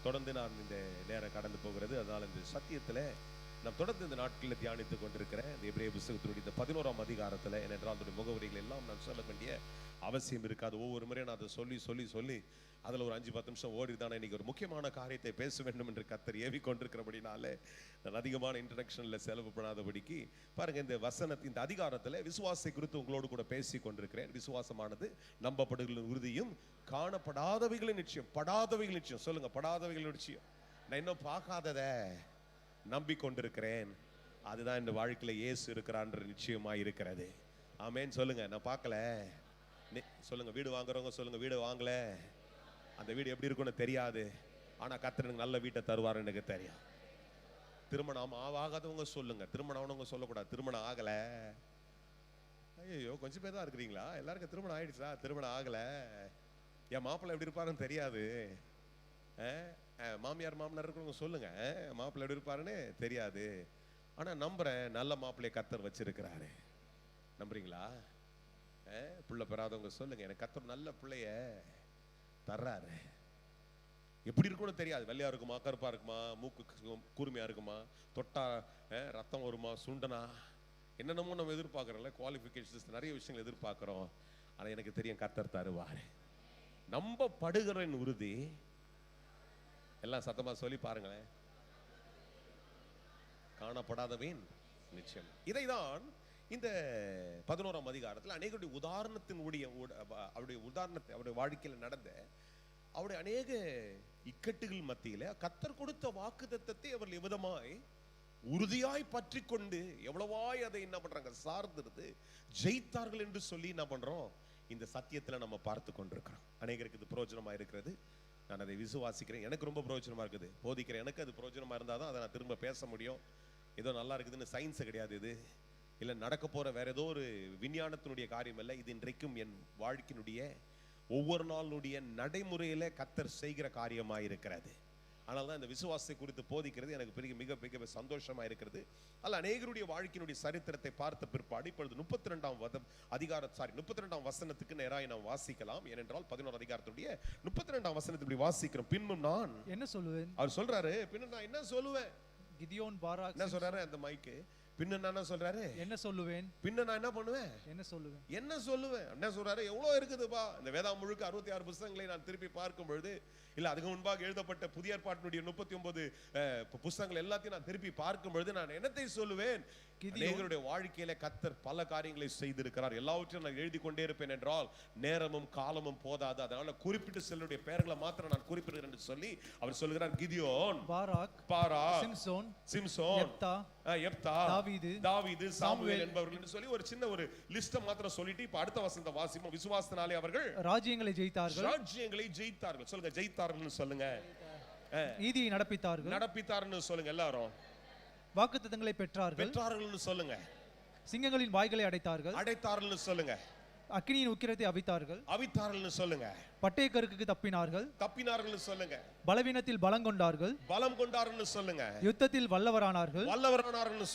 தொடர்ந்து நான் இந்த நேரம் கடந்து போகிறது. அதனால் இந்த சத்தியத்தில் நான் தொடர்ந்து இந்த நாட்களில் தியானித்துக் கொண்டிருக்கிறேன். இந்த எபிரேய புத்தகத்தினுடைய இந்த 11ஆம் அதிகாரத்தில், ஏனென்றால் அதனுடைய முகவரிகள் எல்லாம் நான் சொல்ல வேண்டிய அவசியம் இருக்காது. ஒவ்வொரு முறையும் நான் அதை சொல்லி அதில் ஒரு 5-10 நிமிஷம் ஓடிதானே இன்னைக்கு ஒரு முக்கியமான காரியத்தை பேச வேண்டும் என்று கர்த்தர் ஏவி கொண்டிருக்கிறபடினாலே நான் அதிகமான இன்ட்ரடக்ஷனில் செலவு பண்ணாதபடிக்கு பாருங்கள், இந்த இந்த அதிகாரத்தில் விசுவாசத்தை குறித்து உங்களோடு கூட பேசி கொண்டிருக்கிறேன். விசுவாசமானது நம்பப்படுகளின் உறுதியும் காணப்படாதவைகளின் நிச்சயம். படாதவைகள் நிச்சயம் சொல்லுங்க, படாதவைகள் நிச்சயம். நான் இன்னும் பார்க்காதத நம்பிக்கொண்டிருக்கிறேன். அதுதான் இந்த வாழ்க்கையில் இயேசு இருக்கிறான்ற நிச்சயமா இருக்கிறது. ஆமேன் சொல்லுங்க. நான் பார்க்கல சொல்லுங்க. வீடு வாங்குறவங்க சொல்லுங்க, வீடு வாங்கல, அந்த வீடு எப்படி இருக்குன்னு தெரியாது, ஆனா கர்த்தர் எனக்கு நல்ல வீட்டை தருவார் எனக்கு தெரியும். திருமணம் ஆகாதவங்க சொல்லுங்க, திருமணம் ஆனவங்க சொல்லக்கூடாது. திருமணம் ஆகல, ஐயோ கொஞ்சம் பேர் தான் இருக்கிறீங்களா? எல்லாருக்கும் திருமணம் ஆயிடுச்சா? திருமணம் ஆகல, என் மாப்பிள்ளை எப்படி இருப்பாருன்னு தெரியாது. மாமியார் மாமனார் இருக்கிறவங்க சொல்லுங்க, மாப்பிள்ளை எப்படி இருப்பாருன்னு தெரியாது, ஆனா நம்புறேன் நல்ல மாப்பிள்ளைய கர்த்தர் வச்சிருக்கிறாரு. நம்புறீங்களா? பிள்ளை பெறாதவங்க சொல்லுங்க, எனக்கு கர்த்தர் நல்ல பிள்ளைய தர்றாரு. எப்படி இருக்கும்னு தெரியாது. வெள்ளையா இருக்குமா, கருப்பா இருக்குமா, மூக்கு கூர்மையா இருக்குமா, தொட்டா ரத்தம் வருமா, சுண்டனா, என்னென்னமோ நம்ம எதிர்பார்க்கிறோம்ல, குவாலிஃபிகேஷன்ஸ் நிறைய விஷயங்கள் எதிர்பார்க்கிறோம். ஆனா எனக்கு தெரியும் கர்த்தர் தருவார். நம்பப்படுகிற உறுதி. எல்லாம் சத்தமா சொல்லி பாருங்களேன். காணப்படாதவன் நிச்சயம். இதைதான் இந்த 11ஆம் அதிகாரத்தில் அநேகருடைய உதாரணத்தினுடைய அவருடைய உதாரணத்தை, அவருடைய வாழ்க்கையில் நடந்த அவருடைய அநேக இக்கட்டுகள் மத்தியில கர்த்தர் கொடுத்த வாக்குத்தத்தத்தை அவர்கள் எவ்விதமாய் உறுதியாய் பற்றி கொண்டு எவ்வளவாய் அதை என்ன பண்றாங்க, சார்ந்திருந்து ஜெயித்தார்கள் என்று சொல்லி என்ன பண்றோம், இந்த சத்தியத்துல நம்ம பார்த்து கொண்டிருக்கிறோம். அநேகருக்கு இது பிரயோஜனமா இருக்கிறது. நான் அதை விசுவாசிக்கிறேன். எனக்கு ரொம்ப பிரயோஜனமா இருக்குது. போதிக்கிறேன், எனக்கு அது பிரயோஜனமா இருந்தாதான் அதை நான் திரும்ப பேச முடியும். ஏதோ நல்லா இருக்குதுன்னு சயின்ஸ் கிடையாது இது, இல்லை நடக்க போற வேற ஏதோ ஒரு விஞ்ஞானத்தினுடைய காரியம் இல்லை. இது இன்றைக்கும் என் வாழ்க்கையினுடைய ஒவ்வொரு நாளுடைய நடைமுறையில கர்த்தர் செய்கிற காரியமாக இருக்கிறது. அதனால தான் இந்த விசுவாசத்தை குறித்து போதிக்கிறது எனக்கு மிக மிக சந்தோஷமா இருக்கிறது. அல்ல அநேகருடைய வாழ்க்கையினுடைய சரித்திரத்தை பார்த்த பிற்பாடு இப்பொழுது 32ஆம் வசனத்துக்கு நேராக நாம் வாசிக்கலாம். ஏனென்றால் 11ஆம் அதிகாரத்துடைய 32ஆம் வசனத்தை இப்படி வாசிக்கிறோம். பின்னும் நான் என்ன சொல்லுவேன், அவர் சொல்றாரு, பின்னும் நான் என்ன சொல்லுவேன். கிதியோன் பாராக் என்ன சொல்றாரு, அந்த மைக்கு பின்ன என்ன சொல்றாரு, என்ன சொல்லுவேன், பின்ன நான் என்ன பண்ணுவேன், என்ன சொல்லுவேன், என்ன சொல்லுவேன், என்ன சொல்றாரு. எவ்வளவு இருக்குதுப்பா இந்த வேதம் முழுக்க 66 புத்தகங்களை நான் திருப்பி பார்க்கும் பொழுது, இல்ல அதுக்கு முன்பாக எழுதப்பட்ட புதிய ஏற்பாட்டினுடைய 39 புத்தகங்கள் எல்லாத்தையும் நான் திருப்பி பார்க்கும் பொழுது நான் என்னத்தை சொல்லுவேன். எங்களுடைய வாழ்க்கையில கர்த்தர் பல காரியங்களை செய்திருக்கிறார். எல்லாவற்றையும் நான் எழுதி கொண்டே இருப்பேன் என்றால் நேரமும் காலமும் போதாது. அதனால குறிப்பிட்டு சிலருடைய பெயர்களை மாத்திரம் நான் குறிப்பிடுகிறேன் என்று சொல்லி அவர் சொல்கிறார். கிதியோன், பாராக், சிம்சோன், யெப்தா, தாவீது, சாமுவேல் என்பவர்கள் என்று சொல்லி ஒரு சின்ன ஒரு லிஸ்ட் மாத்திரம் சொல்லிட்டு இப்ப அடுத்த வசனத்தை வாசிப்போம். விசுவாசத்தினாலே அவர்கள் ராஜ்யங்களை ஜெயித்தார்கள். சொல்லுங்க, ஜெயித்தார்கள் சொல்லுங்க. நீதியை நடப்பித்தார்கள் சொல்லுங்க எல்லாரும். வாக்குத்தத்தங்களை பெற்றார்கள் சொல்லுங்க. சிங்கங்களின் வாய்களை அடைத்தார்கள் சொல்லுங்க. அக்கினியின் உக்கிரத்தை அவித்தார்கள் சொல்லுங்க. பட்டயக்கருக்கு தப்பினார்கள் சொல்லுங்க. பலவீனத்தில் பலம் கொண்டார்கள் சொல்லுங்க. யுத்தத்தில் வல்லவரானார்கள்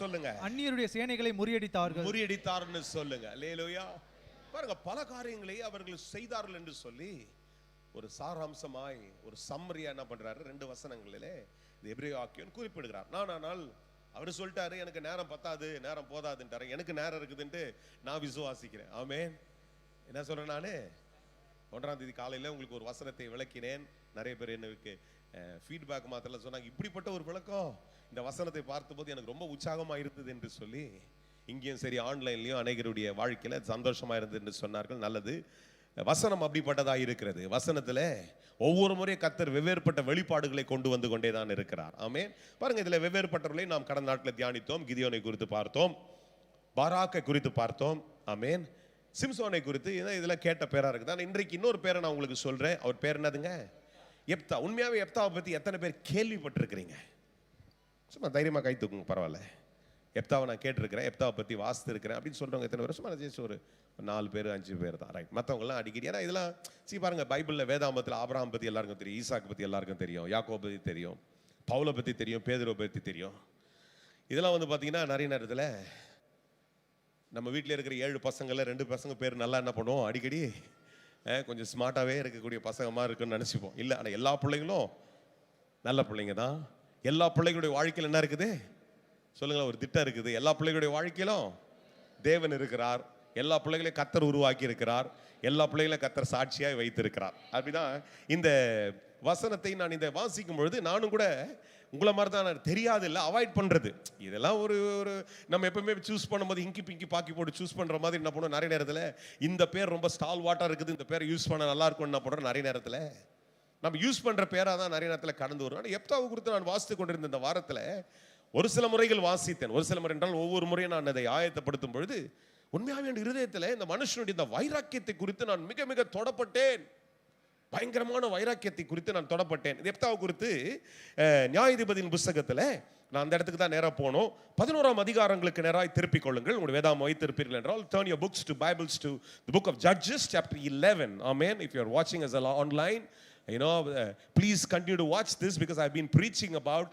சொல்லுங்க. அந்நியருடைய சேனைகளை முறியடித்தார்கள் சொல்லுங்க. அல்லேலூயா. பாருங்க, பல காரியங்களை அவர்கள் செய்தார்கள் என்று சொல்லி ஒரு சாராம்சமாய் ஒரு சம்மரியா என்ன பண்றாரு, 2 வசனங்களிலே எபிரேய ஆக்கியோன் குறிப்பிடுகிறார். ஆனால் அவர் சொல்லிட்டாரு, எனக்கு நேரம் பத்தாது, நேரம் போதாதுன்றாரு. எனக்கு நேரம் இருக்குதுன்ட்டு நான் விசுவாசிக்கிறேன். ஆமென். என்ன சொல்றேன், நானு 1ஆம் தேதி காலையில உங்களுக்கு ஒரு வசனத்தை விளக்கினேன். நிறைய பேர் எனக்கு ஃபீட்பேக் மாத்திரம் சொன்னாங்க, இப்படிப்பட்ட ஒரு விளக்கம் இந்த வசனத்தை பார்த்தபோது எனக்கு ரொம்ப உற்சாகமா இருந்தது என்று சொல்லி, இங்கேயும் சரி ஆன்லைன்லயும் அநேகருடைய வாழ்க்கையில சந்தோஷமா இருந்தது என்று சொன்னார்கள். நல்லது. வசனம் அப்படிப்பட்டதாக இருக்கிறது. வசனத்துல ஒவ்வொரு முறையும் கர்த்தர் வெவ்வேறுபட்ட வெளிப்பாடுகளை கொண்டு வந்து கொண்டே தான் இருக்கிறார். ஆமென். பாருங்க, இதுல வெவ்வேறுபட்டவர்களை நாம் கடந்த நாட்களில் தியானித்தோம். கிதியோனை குறித்து பார்த்தோம், பாராக்கை குறித்து பார்த்தோம். ஆமென். சிம்சோனை குறித்து இதெல்லாம் கேட்ட பேரா இருக்குது. இன்றைக்கு இன்னொரு பேரை நான் உங்களுக்கு சொல்றேன். அவர் பேர் என்னதுங்க, யெப்தா. உண்மையாவே யெப்தாவை பத்தி எத்தனை பேர் கேள்விப்பட்டிருக்கிறீங்க? சும்மா தைரியமா கை தூக்குங்க, பரவாயில்ல. யெப்தாவை நான் கேட்டிருக்கிறேன், யெப்தாவை பற்றி வாசித்து இருக்கிறேன் அப்படின்னு சொல்கிறவங்க எத்தனை பேர்? சும்மா ஜெயிச்சு ஒரு 4 பேர் 5 பேர் தான். ரைட். மற்றவங்களாம் அடிக்கடி, ஏன்னா இதெல்லாம் பாருங்க, பைபிளில் வேதாமத்தில் ஆபிரகாம் பற்றி எல்லாருக்கும் தெரியும், ஈசாக்கு பற்றி எல்லாருக்கும் தெரியும், யாக்கோபை பற்றி தெரியும், பவுலை பற்றி தெரியும், பேதுருவை பற்றி தெரியும். இதெல்லாம் பார்த்தீங்கன்னா நிறைய நேரத்தில் நம்ம வீட்டில் இருக்கிற 7 பசங்களில் 2 பசங்க பேர் நல்லா என்ன பண்ணுவோம், அடிக்கடி கொஞ்சம் ஸ்மார்ட்டாகவே இருக்கக்கூடிய பசங்க மாதிரி இருக்குன்னு நினச்சிப்போம். இல்லை, ஆனால் எல்லா பிள்ளைங்களும் நல்ல பிள்ளைங்க தான். எல்லா பிள்ளைகளுடைய வாழ்க்கையில் என்ன இருக்குது சொல்லுங்களேன்? ஒரு திட்டம் இருக்குது. எல்லா பிள்ளைகளுடைய வாழ்க்கையிலும் தேவன் இருக்கிறார். எல்லா பிள்ளைகளையும் கர்த்தர் உருவாக்கி இருக்கிறார். எல்லா பிள்ளைகளையும் கர்த்தர் சாட்சியாய் வைத்திருக்கிறார். அப்படிதான் இந்த வசனத்தை நான் இந்த வாசிக்கும் பொழுது நானும் கூட உங்களை மாதிரி தான் தெரியாது இல்லை அவாய்ட் பண்ணுறது. இதெல்லாம் ஒரு ஒரு நம்ம எப்பவுமே சூஸ் பண்ணும்போது இங்கி பிங்கி பாக்கி போட்டு சூஸ் பண்ணுற மாதிரி என்ன பண்ணுவோம், நிறைய நேரத்தில் இந்த பேர் ரொம்ப ஸ்டால் வாட்டாக இருக்குது, இந்த பேரை யூஸ் பண்ண நல்லா இருக்கும்னு என்ன பண்ணுறோம், நிறைய நேரத்தில் நம்ம யூஸ் பண்ணுற பேராக தான் நிறைய நேரத்தில் கடந்து வரும். ஆனால் எப்தாவை குறித்து நான் வாசித்து கொண்டிருந்த இந்த வாரத்தில் ஒரு சில முறைகள் வாசித்தேன். ஒரு சில முறை என்றால் ஒவ்வொரு முறையும் நான் அதை ஆயத்தப்படுத்தும் பொழுது உண்மையாக என் இருதயத்தில் இந்த மனுஷனுடைய இந்த வைராக்கியத்தை குறித்து நான் மிக மிக தொடப்பட்டேன். பயங்கரமான வைராக்கியத்தை குறித்து நான் தொடப்பட்டேன். எப்தாவை குறித்து நியாயாதிபதியின் புத்தகத்தில் நான் அந்த இடத்துக்கு தான் நேராக போனோம். 11ஆம் அதிகாரங்களுக்கு நேராக திருப்பிக் கொள்ளுங்கள். உங்களுடைய வேதாகம் வைத்திருப்பீர்கள் என்றால் turn your books to Bibles to the book of Judges chapter 11. Amen. If you are watching us online, you know, please continue to watch this because I've been preaching about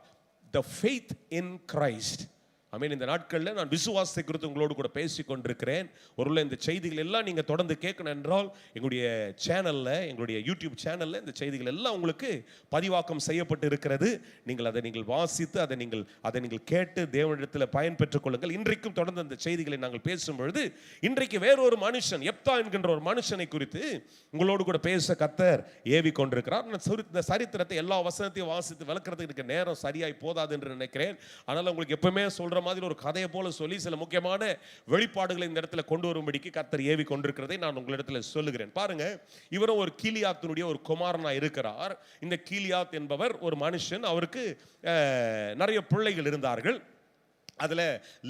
the faith in Christ. ஆமென். இந்த நாட்களில் நான் விசுவாசத்தை குறித்து உங்களோடு கூட பேசிக் கொண்டிருக்கிறேன். ஒருவேளை இந்த செய்திகள் எல்லாம் நீங்கள் தொடர்ந்து கேட்கணும் என்றால் எங்களுடைய சேனலில், எங்களுடைய யூடியூப் சேனலில் இந்த செய்திகள் எல்லாம் உங்களுக்கு பதிவாக்கம் செய்யப்பட்டு இருக்கிறது. நீங்கள் அதை வாசித்து அதை நீங்கள் கேட்டு தேவனிடத்தில் பயன் பெற்றுக் கொள்ளுங்கள். இன்றைக்கும் தொடர்ந்து அந்த செய்திகளை நாங்கள் பேசும் பொழுது இன்றைக்கு வேறொரு மனுஷன் எப்தா என்கின்ற ஒரு மனுஷனை குறித்து உங்களோடு கூட பேச கர்த்தர் ஏவி கொண்டிருக்கிறார். இந்த சரித்திரத்தை எல்லா வசனத்தையும் வாசித்து விளக்குறதுக்கு நேரம் சரியாய் போதாது என்று நினைக்கிறேன். ஆனால் உங்களுக்கு எப்பவுமே சொல்ற மாதிரி ஒரு கதையை போல சொல்லி சில முக்கியமான வெளிப்பாடுகளை இந்த இடத்துல கொண்டு வரும்படிக்கு கர்த்தர் ஏவி கொண்டிருக்கிறதை நான் உங்களிடத்தில் சொல்லுகிறேன். பாருங்க, இவரும் ஒரு கீலியாத்தினுடைய ஒரு குமாரனா இருக்கிறார். இந்த கீலியாத் என்பவர் ஒரு மனுஷன். அவருக்கு நிறைய பிள்ளைகள் இருந்தார்கள். அதில்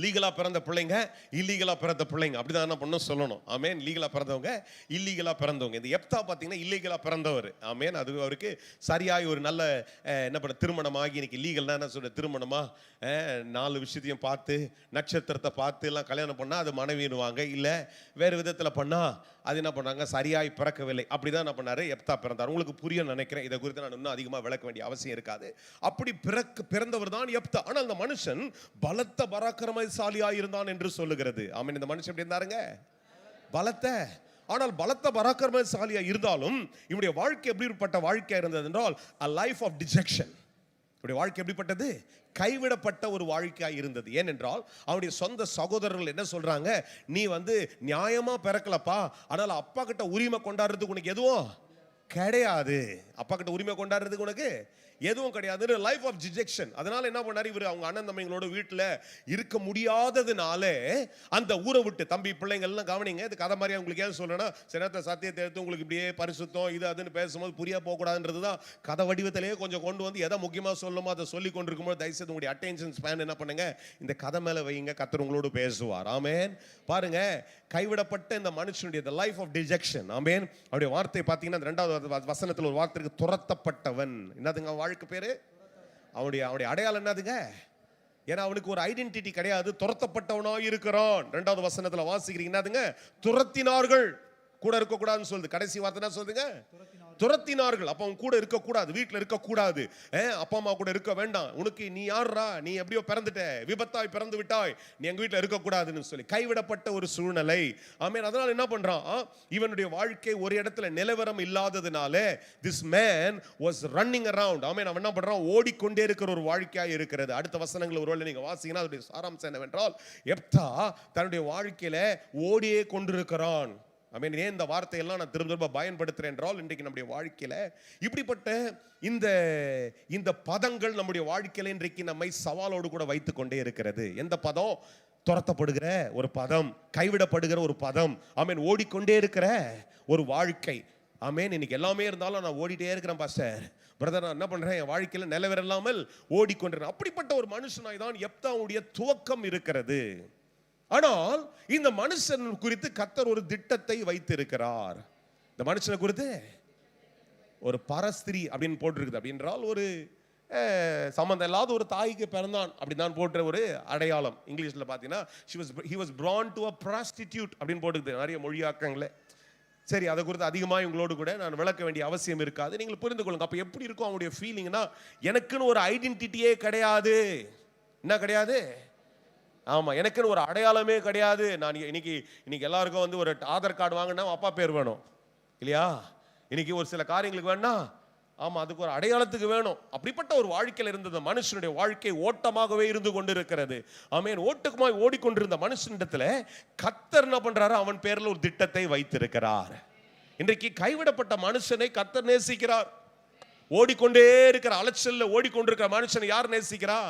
லீகலாக பிறந்த பிள்ளைங்க, இல்லீகலாக பிறந்த பிள்ளைங்க, அப்படிதான் என்ன பண்ணணும் சொல்லணும். ஆமேன். லீகலாக பிறந்தவங்க, இல்லீகலாக பிறந்தவங்க. இந்த எப்தா பார்த்தீங்கன்னா இல்லீகலாக பிறந்தவர். ஆமேன். அது அவருக்கு சரியாய் ஒரு நல்ல என்ன பண்ண திருமணமாகி, இன்னைக்கு லீகல்னா என்ன சொல்ற திருமணமாக 4 விஷயத்தையும் பார்த்து நட்சத்திரத்தை பார்த்து எல்லாம் கல்யாணம் பண்ணால் அது மனைவிடுவாங்க. இல்லை வேறு விதத்தில் பண்ணால் அது என்ன பண்ணாங்க, சரியாய் பிறக்கவில்லை. அப்படிதான் என்ன பண்ணாரு, எப்தா பிறந்தார். உங்களுக்கு புரிய நினைக்கிறேன். இதை குறித்து நான் இன்னும் அதிகமாக விளக்க வேண்டிய அவசியம் இருக்காது. அப்படி பிறந்தவர் தான் எப்தா. ஆனால் அந்த மனுஷன் பலத்த பராக்கிரமசாலியாய் இருந்தான் என்று சொல்லுகிறது. ஆமென். இந்த மனுஷன் எப்படி இருந்தாருங்க, பலத்த. ஆனால் பலத்த பராக்கிரமசாலியா இருந்தாலும் இவருடைய வாழ்க்கை எப்படிப்பட்ட வாழ்க்கையா இருந்தது என்றால் a life of dejection. இவருடைய வாழ்க்கை எப்படிப்பட்டது, கைவிடப்பட்ட ஒரு வாழ்க்கையாக இருந்தது. ஏனென்றால் அவனுடைய சொந்த சகோதரர்கள் என்ன சொல்றாங்க, நீ நியாயமா பிறக்கலப்பா, ஆனால் அப்பா கிட்ட உரிமை கொண்டாடுறதுக்கு உனக்கு எதுவும் கிடையாது. அப்பா கிட்ட உரிமை கொண்டாடுறதுக்கு உனக்கு எதுவும் கிடையாது. Life of dejection. அதனால என்ன பண்ணாரு, இவர் அவங்க அண்ணன் தம்பிங்களோட வீட்டில் இருக்க முடியாததுனால அந்த ஊரை விட்டு, தம்பி பிள்ளைங்கள்லாம் கவனிங்க, இது கதை மாதிரி உங்களுக்கு ஏன் சொல்லணும்னா சினத்தை சத்தியத்தை எடுத்து உங்களுக்கு இப்படியே பரிசுத்தம் இது அதுன்னு பேசும்போது புரிய போகக்கூடாதுன்றது தான் கதை வடிவத்திலேயே கொஞ்சம் கொண்டு வந்து எதை முக்கியமாக சொல்லுமோ அதை சொல்லி கொண்டிருக்கும்போது தயவுசெய்து உங்களுடைய அட்டென்ஷன் ஸ்பேன் என்ன பண்ணுங்க, இந்த கதை மேலே வைங்க. கர்த்தர் உங்களோடு பேசுவார். ஆமென். பாருங்க, கைவிடப்பட்ட இந்த மனுஷனுடைய லைஃப் ஆஃப் டிஜெக்ஷன். ஆமென். அவருடைய வார்த்தை பார்த்தீங்கன்னா 2வது வசனத்தில் ஒரு வார்த்தை இருக்கு, துரத்தப்பட்டவன். என்னதுங்க வாழ்க்கை பேரு, அவனுடைய அடையாளம் என்னதுங்க, ஏன்னா அவனுக்கு ஒரு ஐடென்டிட்டி கிடையாது, துரத்தப்பட்டவனாக இருக்கிறான். 2வது வசனத்தில் வாசிக்கிறீங்க, என்னதுங்க, துரத்தினார்கள். கூட இருக்கக்கூடாதுன்னு சொல்லுது. கடைசி வார்த்தை என்ன சொல்லுங்க, துரத்தினார்கள். அப்ப அவன் கூட இருக்கக்கூடாது, வீட்டில் இருக்கக்கூடாது, அப்பா அம்மா கூட இருக்க வேண்டாம். உனக்கு நீ யாரா, நீ எப்படியோ பிறந்துட்ட, விபத்தாய் பிறந்து விட்டாய், நீ எங்க வீட்டில் இருக்கக்கூடாதுன்னு சொல்லி கைவிடப்பட்ட ஒரு சூழ்நிலை. ஆமென். அதனால என்ன பண்றான், இவனுடைய வாழ்க்கை ஒரு இடத்துல நிலவரம் இல்லாததுனால this man was running around. ஆமென். அவன் என்ன பண்றான், ஓடிக்கொண்டே இருக்கிற ஒரு வாழ்க்கையாக இருக்கிறது. அடுத்த வசனங்கள் ஒருவேளை நீங்க வாசிங்கன்னா அதோட சாராம்சம் என்னவென்றால், எப்தா தன்னுடைய வாழ்க்கையில ஓடியே கொண்டிருக்கிறான். ஆமென். ஏன் இந்த வார்த்தையெல்லாம் நான் திரும்ப பயன்படுத்துறேன் என்றால், இன்றைக்கு நம்முடைய வாழ்க்கையில இப்படிப்பட்ட இந்த பதங்கள் நம்முடைய வாழ்க்கையில இன்றைக்கு நம்மை சவாலோடு கூட வைத்துக் கொண்டே இருக்கிறது. எந்த பதம், துரத்தப்படுகிற ஒரு பதம், கைவிடப்படுகிற ஒரு பதம். ஆமென். ஓடிக்கொண்டே இருக்கிற ஒரு வாழ்க்கை. ஆமென். இன்னைக்கு எல்லாமே இருந்தாலும் நான் ஓடிட்டே இருக்கிறேன் பாஸ்டர், பிரதர், நான் என்ன பண்றேன், என் வாழ்க்கையில நிலவரல்லாமல் ஓடிக்கொண்டிருக்கிறேன். அப்படிப்பட்ட ஒரு மனுஷனாய் தான் எப்தாவுடைய துவக்கம் இருக்கிறது. ஆனால் இந்த மனுஷன் குறித்து கர்த்தர் ஒரு திட்டத்தை வைத்திருக்கிறார். இந்த மனுஷனை குறித்து ஒரு பரஸ்திரி அப்படின்னு போட்டிருக்குது. அப்படின்றால் ஒரு சம்பந்தம் இல்லாத ஒரு தாய்க்கு பிறந்தான் அப்படிதான் போட்ட ஒரு அடையாளம். இங்கிலீஷ்ல பார்த்தீங்கன்னா he was born to a prostitute அப்படின்னு போட்டுக்குது நிறைய மொழியாக்கங்களே. சரி, அதை குறித்து அதிகமாக உங்களோடு கூட நான் விளக்க வேண்டிய அவசியம் இருக்காது. நீங்கள் புரிந்து கொள்ளுங்க. அப்போ எப்படி இருக்கும் அவனுடைய ஃபீலிங்னா, எனக்குன்னு ஒரு ஐடென்டிட்டியே கிடையாது. என்ன கிடையாது, ஆமா, எனக்குன்னு ஒரு அடையாளமே கிடையாது. நான் இன்னைக்கு எல்லாருக்கும் ஒரு ஆதார் கார்டு வாங்கினா அப்பா பேர் வேணும் இல்லையா? இன்னைக்கு ஒரு சில காரியங்களுக்கு வேணா ஆமா, அதுக்கு ஒரு அடையாளத்துக்கு வேணும். அப்படிப்பட்ட ஒரு வாழ்க்கையில் இருந்த மனுஷனுடைய வாழ்க்கை ஓட்டமாகவே இருந்து கொண்டிருக்கிறது. ஆமென். ஓட்டமாய் ஓடிக்கொண்டிருந்த மனுஷனிடத்துல கர்த்தர் என்ன பண்றாரு? அவன் பேர்ல ஒரு திட்டத்தை வைத்திருக்கிறார். இன்றைக்கு கைவிடப்பட்ட மனுஷனை கர்த்தர் நேசிக்கிறார். ஓடிக்கொண்டே இருக்கிற அலைச்சல்ல ஓடிக்கொண்டிருக்கிற மனுஷனை யார் நேசிக்கிறா?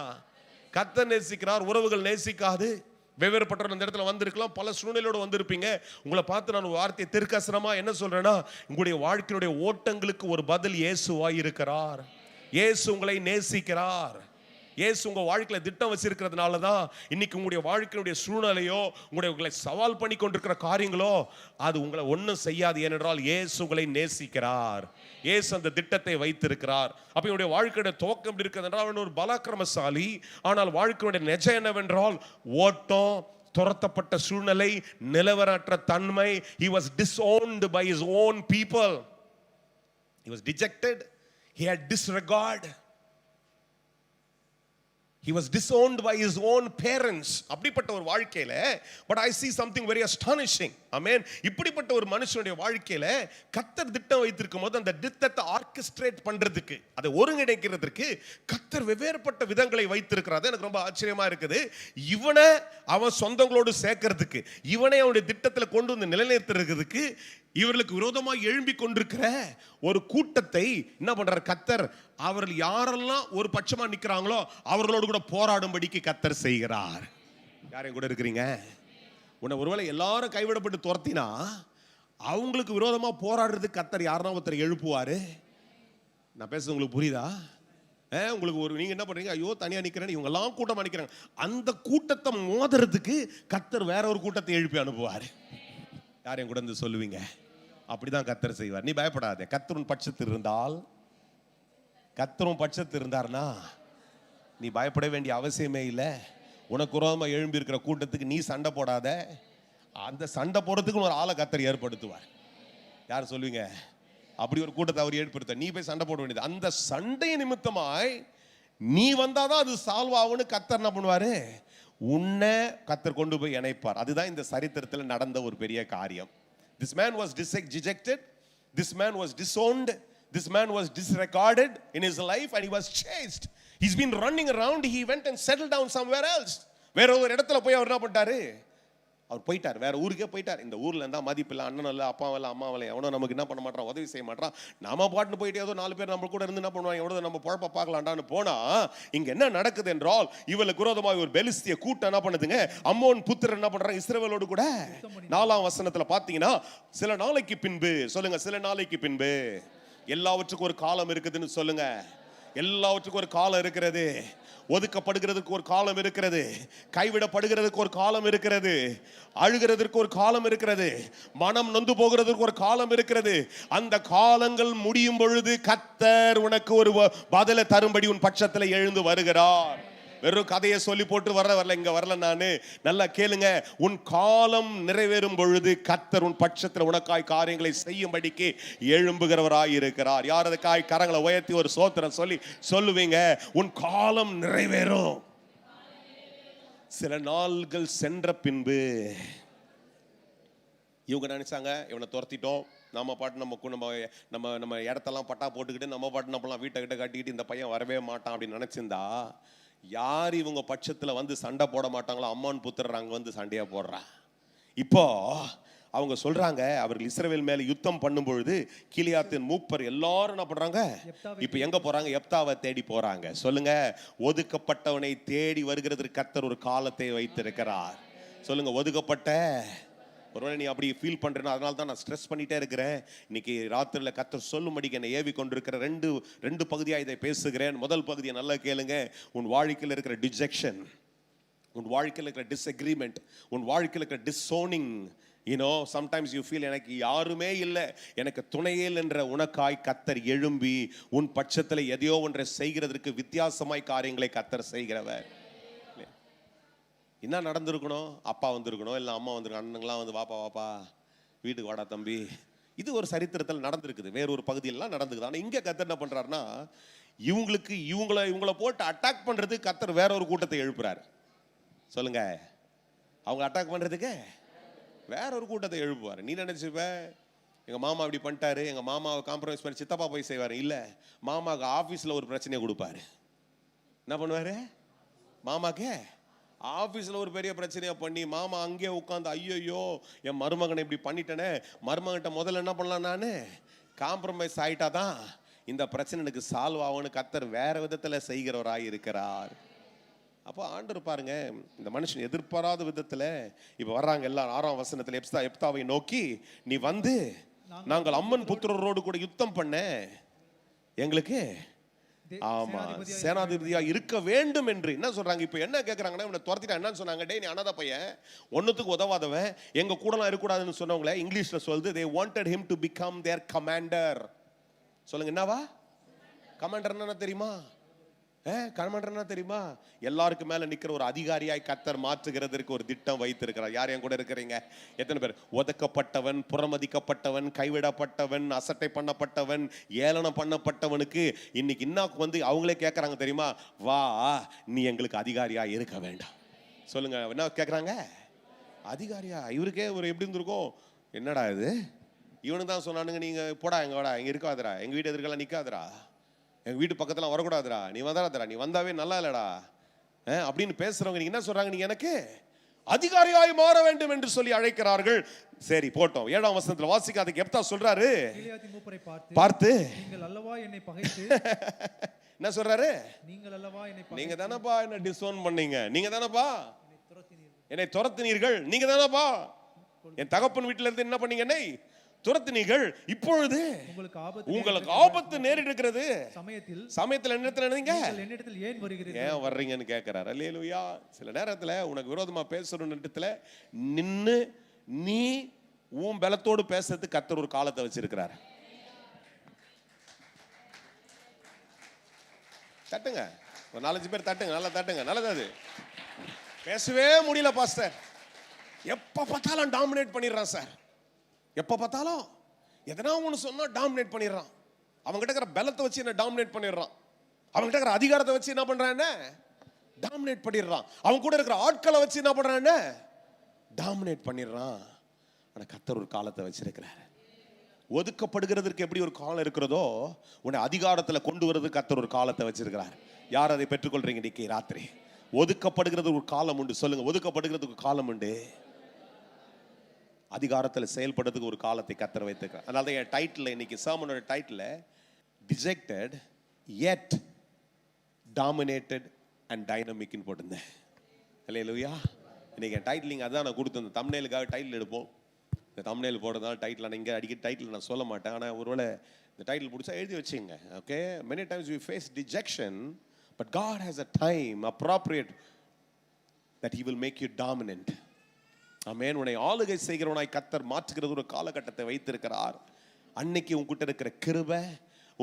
கர்த்தர் நேசிக்கிறார். உறவுகள் நேசிக்காது. வெவ்வேறுபட்டவர் இந்த இடத்துல வந்திருக்கலாம், பல சூழ்நிலையோடு வந்திருப்பீங்க. உங்களை பார்த்து நான் வார்த்தையை திருக்கசனமா என்ன சொல்றேன்னா, உங்களுடைய வாழ்க்கையுடைய ஓட்டங்களுக்கு ஒரு பதில் இயேசுவாய் இருக்கிறார். இயேசு உங்களை நேசிக்கிறார். இயேசு உங்க வாழ்க்கையில திட்டம் வச்சிருக்கிறதுனால தான் இன்னைக்கு உங்களுடைய வாழ்க்கையுடைய சூழ்நிலையோ உங்களை சவால் பண்ணி கொண்டிருக்கிற காரியங்களோ அது உங்களை ஒன்றும் செய்யாது. ஏனென்றால் இயேசு உங்களை நேசிக்கிறார். இயேசு அந்த திட்டத்தை வைத்திருக்கிறார். அப்ப என்னுடைய வாழ்க்கையுடைய துவக்கம் இருக்கிறது என்றால் அவன் ஒரு பலாக்கிரமசாலி. ஆனால் வாழ்க்கையுடைய நிஜம் என்னவென்றால் ஓட்டம், துரத்தப்பட்ட சூழ்நிலை, நிலவரற்ற தன்மை. He was disowned by his own people. He was dejected. He had disregard. He was disowned by his own parents. அப்படிப்பட்ட ஒரு வாழ்க்கையில but I see something very astonishing. Amen. இப்படிப்பட்ட ஒரு மனுஷனுடைய வாழ்க்கையில கர்த்தர் திட்டம் வைத்திருக்கும் போது அந்த திட்டத்தை ஆர்கெஸ்ட்ரேட் பண்றதுக்கு, அதை ஒருங்கிணைக்கிறதுக்கு கர்த்தர் வெவ்வேறுபட்ட விதங்களை வைத்திருக்கிறார். எனக்கு ரொம்ப ஆச்சரியமா இருக்குது. இவனை அவன் சொந்தங்களோடு சேர்க்கிறதுக்கு, இவனை அவனுடைய திட்டத்தில் கொண்டு வந்து நிலைநிறுத்துறதுக்கு இவர்களுக்கு விரோதமாக எழும்பி கொண்டிருக்கிற ஒரு கூட்டத்தை என்ன பண்றார் கர்த்தர்? அவர்கள் யாரெல்லாம் ஒரு பட்சமா நிக்கிறாங்களோ அவர்களோடு கூட போராடும்படிக்கு கர்த்தர் செய்கிறார். யாரையும் கூட இருக்கிறீங்க? உன்னை ஒருவேளை எல்லாரும் கைவிடப்பட்டு துரத்தினா அவங்களுக்கு விரோதமா போராடுறதுக்கு கர்த்தர் யாருன்னா ஒருத்தர் எழுப்புவாரு. நான் பேசுறது உங்களுக்கு புரியுதா? உங்களுக்கு ஒரு நீங்க என்ன பண்றீங்க? ஐயோ தனியா நிக்கிறேன்னு இவங்க எல்லாம் கூட்டமா நிக்கிறாங்க. அந்த கூட்டத்தை மோதுறதுக்கு கர்த்தர் வேற ஒரு கூட்டத்தை எழுப்பி அனுப்புவாரு. யாரையும் கூட வந்து சொல்லுவீங்க? அப்படிதான் கர்த்தர் செய்வார். நீ பயப்படாதே. கர்த்தரும் பட்சத்தில் இருந்தால், கர்த்தரும் பட்சத்தில் இருந்தார்னா நீ பயப்பட வேண்டிய அவசியமே இல்லை. உனக்கு விரோதமா எழும்பி இருக்கிற கூட்டத்துக்கு நீ சண்டை போடாத. அந்த சண்டை போடுறதுக்கு ஒரு ஆளை கர்த்தர் ஏற்படுத்துவார். யார் சொல்லுவீங்க? அப்படி ஒரு கூட்டத்தை அவர் ஏற்படுத்த நீ போய் சண்டை போட வேண்டியது. அந்த சண்டை நிமித்தமாய் நீ வந்தாதான் அது சால்வ் ஆகும்னு கர்த்தர் என்ன பண்ணுவாரு? உன்னை கர்த்தர் கொண்டு போய் இணைப்பார். அதுதான் இந்த சரித்திரத்தில் நடந்த ஒரு பெரிய காரியம். This man was dejected. This man was disowned. This man was disregarded in his life and he was chased. He's been running around. He went and settled down somewhere else. வேற ஒரு இடத்துல போய் அவர் என்ன பண்ணிட்டாரு? அவர் போயிட்டார், வேற ஊருக்கே போயிட்டார். இந்த ஊர்ல இருந்தா மதிப்பு இல்லை, அண்ணன் இல்லை, அப்பா இல்லை, அம்மா இல்லை, எவனோ நமக்கு என்ன பண்ண மாட்டான், உதவி செய்ய மாட்டான். நம்ம பாட்டுன்னு போயிட்டு ஏதோ 4 பேர் நம்ம கூட இருந்து என்ன பண்ணுவாங்க, எவ்வளோ நம்ம குழப்ப பார்க்கலாண்டான்னு போனா இங்க என்ன நடக்குது என்றால் இவளுக்கு விரோதமாக ஒரு பெலிஸ்திய கூட்டம் என்ன பண்ணுதுங்க? அம்மோன் புத்திரர் என்ன பண்றாங்க? இஸ்ரவேலோடு கூட 4ஆம் வசனத்துல பாத்தீங்கன்னா சில நாளைக்கு பின்பு, சொல்லுங்க சில நாளைக்கு பின்பு. எல்லாவற்றுக்கும் ஒரு காலம் இருக்குதுன்னு சொல்லுங்க. எல்லாவற்றுக்கும் ஒரு காலம் இருக்கிறது. ஒதுக்கப்படுகிறதுக்கு ஒரு காலம் இருக்கிறது. கைவிடப்படுகிறதுக்கு ஒரு காலம் இருக்கிறது. அழுகிறதுக்கு ஒரு காலம் இருக்கிறது. மனம் நொந்து போகிறதுக்கு ஒரு காலம் இருக்கிறது. அந்த காலங்கள் முடியும் பொழுது கர்த்தர் உனக்கு ஒரு பதிலை தரும்படி உன் பட்சத்தில் எழுந்து வருகிறார். வெறும் கதையை சொல்லி போட்டு வரல இங்க வரல. நானு நல்லா கேளுங்க. உன் காலம் நிறைவேறும் பொழுது கர்த்தர் உன் பட்சத்தில் உனக்காய் காரியங்களை செய்யும்படிக்கு எழும்புகிறவராய் இருக்கிறார். யார் அதுக்காய் கரங்களை உயர்த்தி ஒரு சோத்திரம் சொல்லி சொல்லுவீங்க? உன் காலம் நிறைவேறும். சில நாள்கள் சென்ற பின்பு இவங்க நினைச்சாங்க இவனை துரத்திட்டோம், நம்ம பாட்டு நம்ம இடத்தெல்லாம் பட்டா போட்டுக்கிட்டு நம்ம பாட்டு நம்மளாம் வீட்டை கிட்ட கட்டிக்கிட்டு இந்த பையன் வரவே மாட்டான் அப்படின்னு நினைச்சிருந்தா யார் இவங்க பட்சத்தில் வந்து சண்டை போட மாட்டாங்களோ அம்மான் புத்திரர் அங்கே வந்து சண்டையா போடுறா. இப்போ அவங்க சொல்றாங்க அவர்கள் இஸ்ரவேல் மேல யுத்தம் பண்ணும் பொழுது கீலியாத்தின் மூப்பர் எல்லாரும் என்ன பண்றாங்க? இப்ப எங்க போறாங்க? எப்தாவை தேடி போறாங்க. சொல்லுங்க, ஒதுக்கப்பட்டவனை தேடி வருகிறதுக்கு கர்த்தர் ஒரு காலத்தை வைத்திருக்கிறார். சொல்லுங்க, ஒதுக்கப்பட்ட. ஒருவேளை நீ அப்படி ஃபீல் பண்றேன்னா அதனால தான் நான் ஸ்ட்ரெஸ் பண்ணிட்டே இருக்கிறேன். இன்னைக்கு ராத்திரியில் கர்த்தர் சொல்லும்படிக்கு என்னை ஏவி கொண்டிருக்கிற ரெண்டு பகுதியாக இதை பேசுகிறேன். முதல் பகுதியை நல்லா கேளுங்க. உன் வாழ்க்கையில் இருக்கிற டிஜெக்ஷன், உன் வாழ்க்கையில் இருக்கிற டிஸ்அக்ரிமெண்ட், உன் வாழ்க்கையில் இருக்கிற டிஸ்ஓனிங், சம்டைம்ஸ் யூ ஃபீல் எனக்கு யாருமே இல்லை, எனக்கு துணையில் என்ற உனக்காய் கர்த்தர் எழும்பி உன் பட்சத்தில் எதையோ ஒன்றை செய்கிறதற்கு வித்தியாசமாய் காரியங்களை கர்த்தர் செய்கிறவர். என்ன நடந்திருக்கணும்? அப்பா வந்திருக்கணும், இல்லை அம்மா வந்திருக்கணும், அண்ணனுங்களாம் வந்து வாப்பா வீட்டுக்கு வாடா தம்பி. இது ஒரு சரித்திரத்தில் நடந்திருக்குது, வேற ஒரு பகுதியெல்லாம் நடந்துக்குது. ஆனால் இங்கே கர்த்தர் என்ன பண்ணுறாருன்னா இவங்களை போட்டு அட்டாக் பண்ணுறதுக்கு கர்த்தர் வேற ஒரு கூட்டத்தை எழுப்புறாரு. சொல்லுங்க, அவங்க அட்டாக் பண்ணுறதுக்கு வேற ஒரு கூட்டத்தை எழுப்புவார். நீ நினைச்சுப்ப எங்க மாமா இப்படி பண்ணிட்டாரு, எங்க மாமாவை காம்ப்ரமைஸ் பண்ணி சித்தப்பா போய் செய்வாரு. இல்ல, மாமாவுக்கு ஆபீஸ்ல ஒரு பிரச்சனையை கொடுப்பாரு. என்ன பண்ணுவாரு? மாமாக்கு ஆபீஸ்ல ஒரு பெரிய பிரச்சனையா பண்ணி மாமா அங்கே உட்காந்து ஐயோ என் மருமகனை இப்படி பண்ணிட்டேனே, மருமகன்கிட்ட முதல்ல என்ன பண்ணலாம், நானு காம்ப்ரமைஸ் ஆயிட்டாதான் இந்த பிரச்சனை எனக்கு சால்வ் ஆகும்னு கர்த்தர் வேற விதத்துல செய்கிறவராய் இருக்கிறார். அப்போ ஆண்டவர் பாருங்க, இந்த மனுஷன் எதிர்பாராத விதத்துல இப்ப வர்றாங்க எல்லாரும். 6ஆம் வசனத்துல எப்தாவை நோக்கி, நீ வந்து நாங்கள் அம்மன் புத்திரரோடு கூட யுத்தம் பண்ண எங்களுக்கு ஆமா சேனாதிபதியா இருக்க வேண்டும் என்று என்ன சொல்றாங்க. இப்ப என்ன கேக்குறாங்கன்னா, இவனை துரத்திட்டா என்ன சொன்னாங்க, டேய் நீ அனாதை பையன், ஒன்னுத்துக்கு உதவாதவன், எங்க கூடலாம் இருக்கக்கூடாதுன்னு சொன்னவங்களே இங்கிலீஷ்ல சொல்லுது, they wanted him to become their commander. சொல்லுங்க, என்னவா கமாண்டர்? என்ன தெரியுமா? கமாண்டர் என்ன தெரியுமா? எல்லாருக்கும் மேல நிக்கிற ஒரு அதிகாரியாய் கர்த்தர் மாற்றுகிறதற்கு ஒரு திட்டம் வைத்திருக்கிறார். யார் என் கூட இருக்கிறீங்க? எத்தனை பேர்? ஒதுக்கப்பட்டவன், புறமதிக்கப்பட்டவன், கைவிடப்பட்டவன், அசட்டை பண்ணப்பட்டவன், ஏளனம் பண்ணப்பட்டவனுக்கு இன்னைக்கு இன்னும் வந்து அவங்களே கேட்கறாங்க தெரியுமா, வா நீ எங்களுக்கு அதிகாரியா இருக்க வேண்டாம். சொல்லுங்க, என்ன கேட்கறாங்க? அதிகாரியா? இவருக்கே ஒரு எப்படி இருந்திருக்கும், என்னடா இது, இவனு தான் சொன்னானுங்க, நீங்க போடா எங்க வாடா, இங்க இருக்காதரா, எங்க வீடு எதிர்க்கலாம் நிக்காதரா, எங்க வீட்டு பக்கத்துல வரக்கூடாதுடா, நீ வந்தாடா, நீ வந்தாவே நல்லா இல்லடா அப்படின்னு பேசுறவங்க நீங்க என்ன சொல்றாங்க, நீங்க எனக்கு அதிகாரியாய் மாற வேண்டும் என்று சொல்லி அழைக்கிறார்கள். சரி போட்டோம். 7ஆம் வசனத்துல வாசிக்க, அதுக்கு எப்தா சொல்றாரு, பார்த்து நீங்கள் அல்லவா என்னை பகைத்து என்ன சொல்றாரு, நீங்கள் அல்லவா என்னை, நீங்க தானப்பா என்ன டிஸ்ஓன் பண்ணீங்க, நீங்க தானப்பா என்னை துரத்தினீர்கள், நீங்க தானப்பா என் தகப்பன் வீட்டுல இருந்து என்ன பண்ணீங்க, என்னை துரத்தினீர்கள், இப்பொழுது உங்களுக்கு ஆபத்து நேரிடுகிறது சமயத்தில் என்னிடத்தில் ஏன் வருகிறீர்கள், ஏன் வர்றீங்கன்னு கேட்கிறார். அல்லேலூயா. சில நேரத்துல உனக்கு விரோதமா பேசுற இடத்துல நின்னு நீ உன் பலத்தோடு பேசுறதுக்கு கர்த்தர் ஒரு காலத்தை வச்சிருக்கிறார். தட்டுங்க, ஒரு 4-5 பேர் தட்டுங்க, நல்லா தட்டுங்க, நல்லது. பேசவே முடியல பாஸ்டர், எப்ப பார்த்தாலும் டாமினேட் பண்ணிடுறான் சார், எப்ப பார்த்தாலும் எதனா ஒன்று சொன்னா டாமினேட் பண்ணிடுறான். அவங்ககிட்ட இருக்கிற பலத்தை வச்சு என்ன டாமினேட் பண்ணிடுறான், அவங்ககிட்ட இருக்கிற அதிகாரத்தை வச்சு என்ன பண்றான், டாமினேட் பண்ணிடுறான். அவங்க கூட இருக்கிற ஆட்களை வச்சு என்ன பண்றான், டாமினேட் பண்ணிடுறான். ஆனா கர்த்தர் ஒரு காலத்தை வச்சிருக்கிறார். ஒதுக்கப்படுகிறதுக்கு எப்படி ஒரு காலம் இருக்கிறதோ, உன்னை அதிகாரத்துல கொண்டு வரதுக்கு கர்த்தர் ஒரு காலத்தை வச்சிருக்கிறார். யார் அதை பெற்றுக்கொள்றீங்க இன்னைக்கு ராத்திரி? ஒதுக்கப்படுகிறது ஒரு காலம் உண்டு. சொல்லுங்க, ஒதுக்கப்படுகிறதுக்கு காலம் உண்டு. அதிகாரத்தில் செயல்படுறதுக்கு ஒரு காலத்தை கர்த்தர் வைத்திருக்கிறார். அதனால தான் என் டைட்டில், இன்னைக்கு சர்மனோட title dejected yet dominated and dynamic ன்னு போட்டிருந்தேன். அல்லேலூயா. இன்னைக்கு என் டைட்டிலிங் அதான் நான் கொடுத்தேன். தம்ப்நெயிலுக்காக டைட்டில் எடுப்போம், இந்த தம்ப்நெயில் போடுறதுனால டைட்டில் நான் இங்கே அடிக்கடி டைட்டில் நான் சொல்ல மாட்டேன். ஆனால் ஒருவேளை இந்த டைட்டில் பிடிச்சா எழுதி வச்சுங்க. Okay, many times we face dejection, but God has a time appropriate that he will make you dominant. ஆமென். உன்னை ஆளுகை செய்கிறவனாய் கர்த்தர் மாற்றுகிறது ஒரு காலகட்டத்தை வைத்திருக்கிறார். அன்னைக்கு உன்கிட்ட இருக்கிற கிருபை,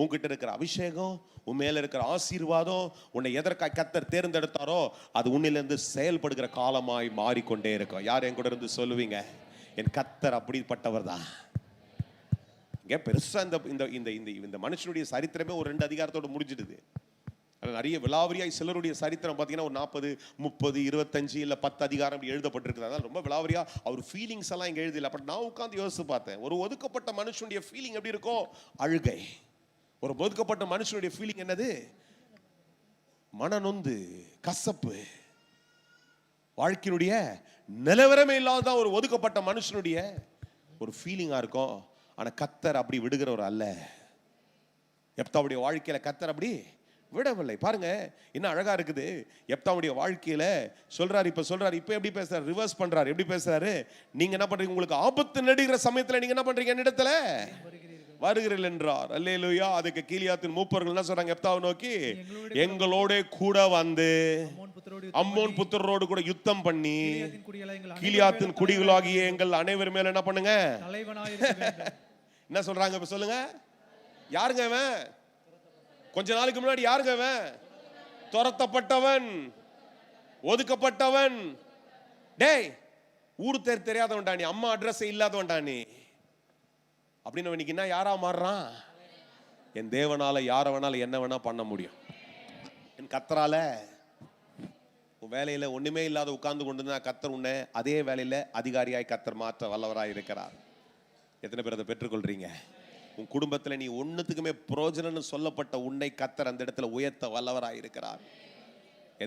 உன்கிட்ட இருக்கிற அபிஷேகம், உன் மேல இருக்கிற ஆசீர்வாதம், உன்னை எதற்காக கர்த்தர் தேர்ந்தெடுத்தாரோ அது உன்னிலிருந்து செயல்படுகிற காலமாய் மாறிக்கொண்டே இருக்கும். யார் என் கூட இருந்து சொல்லுவீங்க, என் கர்த்தர் அப்படிப்பட்டவர் தான். இங்க பெருசா இந்த மனுஷனுடைய சரித்திரமே ஒரு 2 அதிகாரத்தோடு முடிஞ்சிடுது. நிறைய விலாவரியாய் சிலருடைய சரித்திரம் பார்த்தீங்கன்னா ஒரு 40, 30, 25 இல்லை 10 அதிகாரம் இப்படி எழுதப்பட்டிருக்குது. அதனால ரொம்ப விலாவரியா அவர் ஃபீலிங்ஸ் எல்லாம் இங்கே எழுதல. பட் நான் உட்காந்து யோசிச்சு பார்த்தேன், ஒரு ஒதுக்கப்பட்ட மனுஷனுடைய ஃபீலிங் எப்படி இருக்கும்? அழுகை. ஒரு ஒதுக்கப்பட்ட மனுஷனுடைய ஃபீலிங் என்னது? மனநொந்து, கசப்பு, வாழ்க்கையினுடைய நிலவரமே இல்லாத ஒரு ஒதுக்கப்பட்ட மனுஷனுடைய ஒரு ஃபீலிங்கா இருக்கும். ஆனா கர்த்தர் அப்படி விடுகிறவர் அல்ல. எப்தாவுடைய வாழ்க்கையில கர்த்தர் அப்படி விடவில்லை. பாருங்க என்ன அழகா இருக்குது. எப்தாவுடைய வாழ்க்கையில சொல்றாரு, இப்ப எப்படி பேசுறாரு, ரிவர்ஸ் பண்றாரு. எப்படி பேசுறாரு? நீங்க என்ன பண்றீங்க, உங்களுக்கு ஆபத்து நடுகிற சமயத்துல நீங்க என்ன பண்றீங்க, என்னிடத்துல வருகிறீர்கள் என்றார். அல்லேலூயா. அதுக்கு கீலியாத்தின் மூப்பர்கள் என்ன சொல்றாங்க, எப்தாவை நோக்கி, எங்களோட கூட வந்து அம்மோன் புத்திரரோடு கூட யுத்தம் பண்ணி கீலியாத்தின் குடிகளாகிய எங்கள் அனைவர் மேல என்ன பண்ணுங்க, என்ன சொல்றாங்க இப்ப சொல்லுங்க. யாருங்க அவன்? கொஞ்ச நாளுக்கு முன்னாடி யாருங்க அவன்? துரத்தப்பட்டவன், ஒதுக்கப்பட்டவன். டேய், ஊரு பேர் தெரியாதவன்டா நீ, அம்மா அட்ரஸ் இல்லாதவன்டா நீ அப்படின்னு இன்னைக்கு என்ன யாரா மாறுறான்? என் தேவனால யார வேணாலும் என்ன வேணா பண்ண முடியும். என் கர்த்தரால உன் வேலையில ஒண்ணுமே இல்லாத உட்கார்ந்து கொண்டு கர்த்தர் உன்னை அதே வேலையில அதிகாரியாய் கர்த்தர் மாற்ற வல்லவராய் இருக்கிறார். எத்தனை பேர் அதை பெற்றுக்கொள்றீங்க? உன் குடும்பத்துல நீ ஒண்ணுத்துக்குமே பிரயோஜனம்னு சொல்லப்பட்ட உன்னை கர்த்தர் அந்த இடத்துல உயர்த்த வல்லவராய் இருக்கிறார்.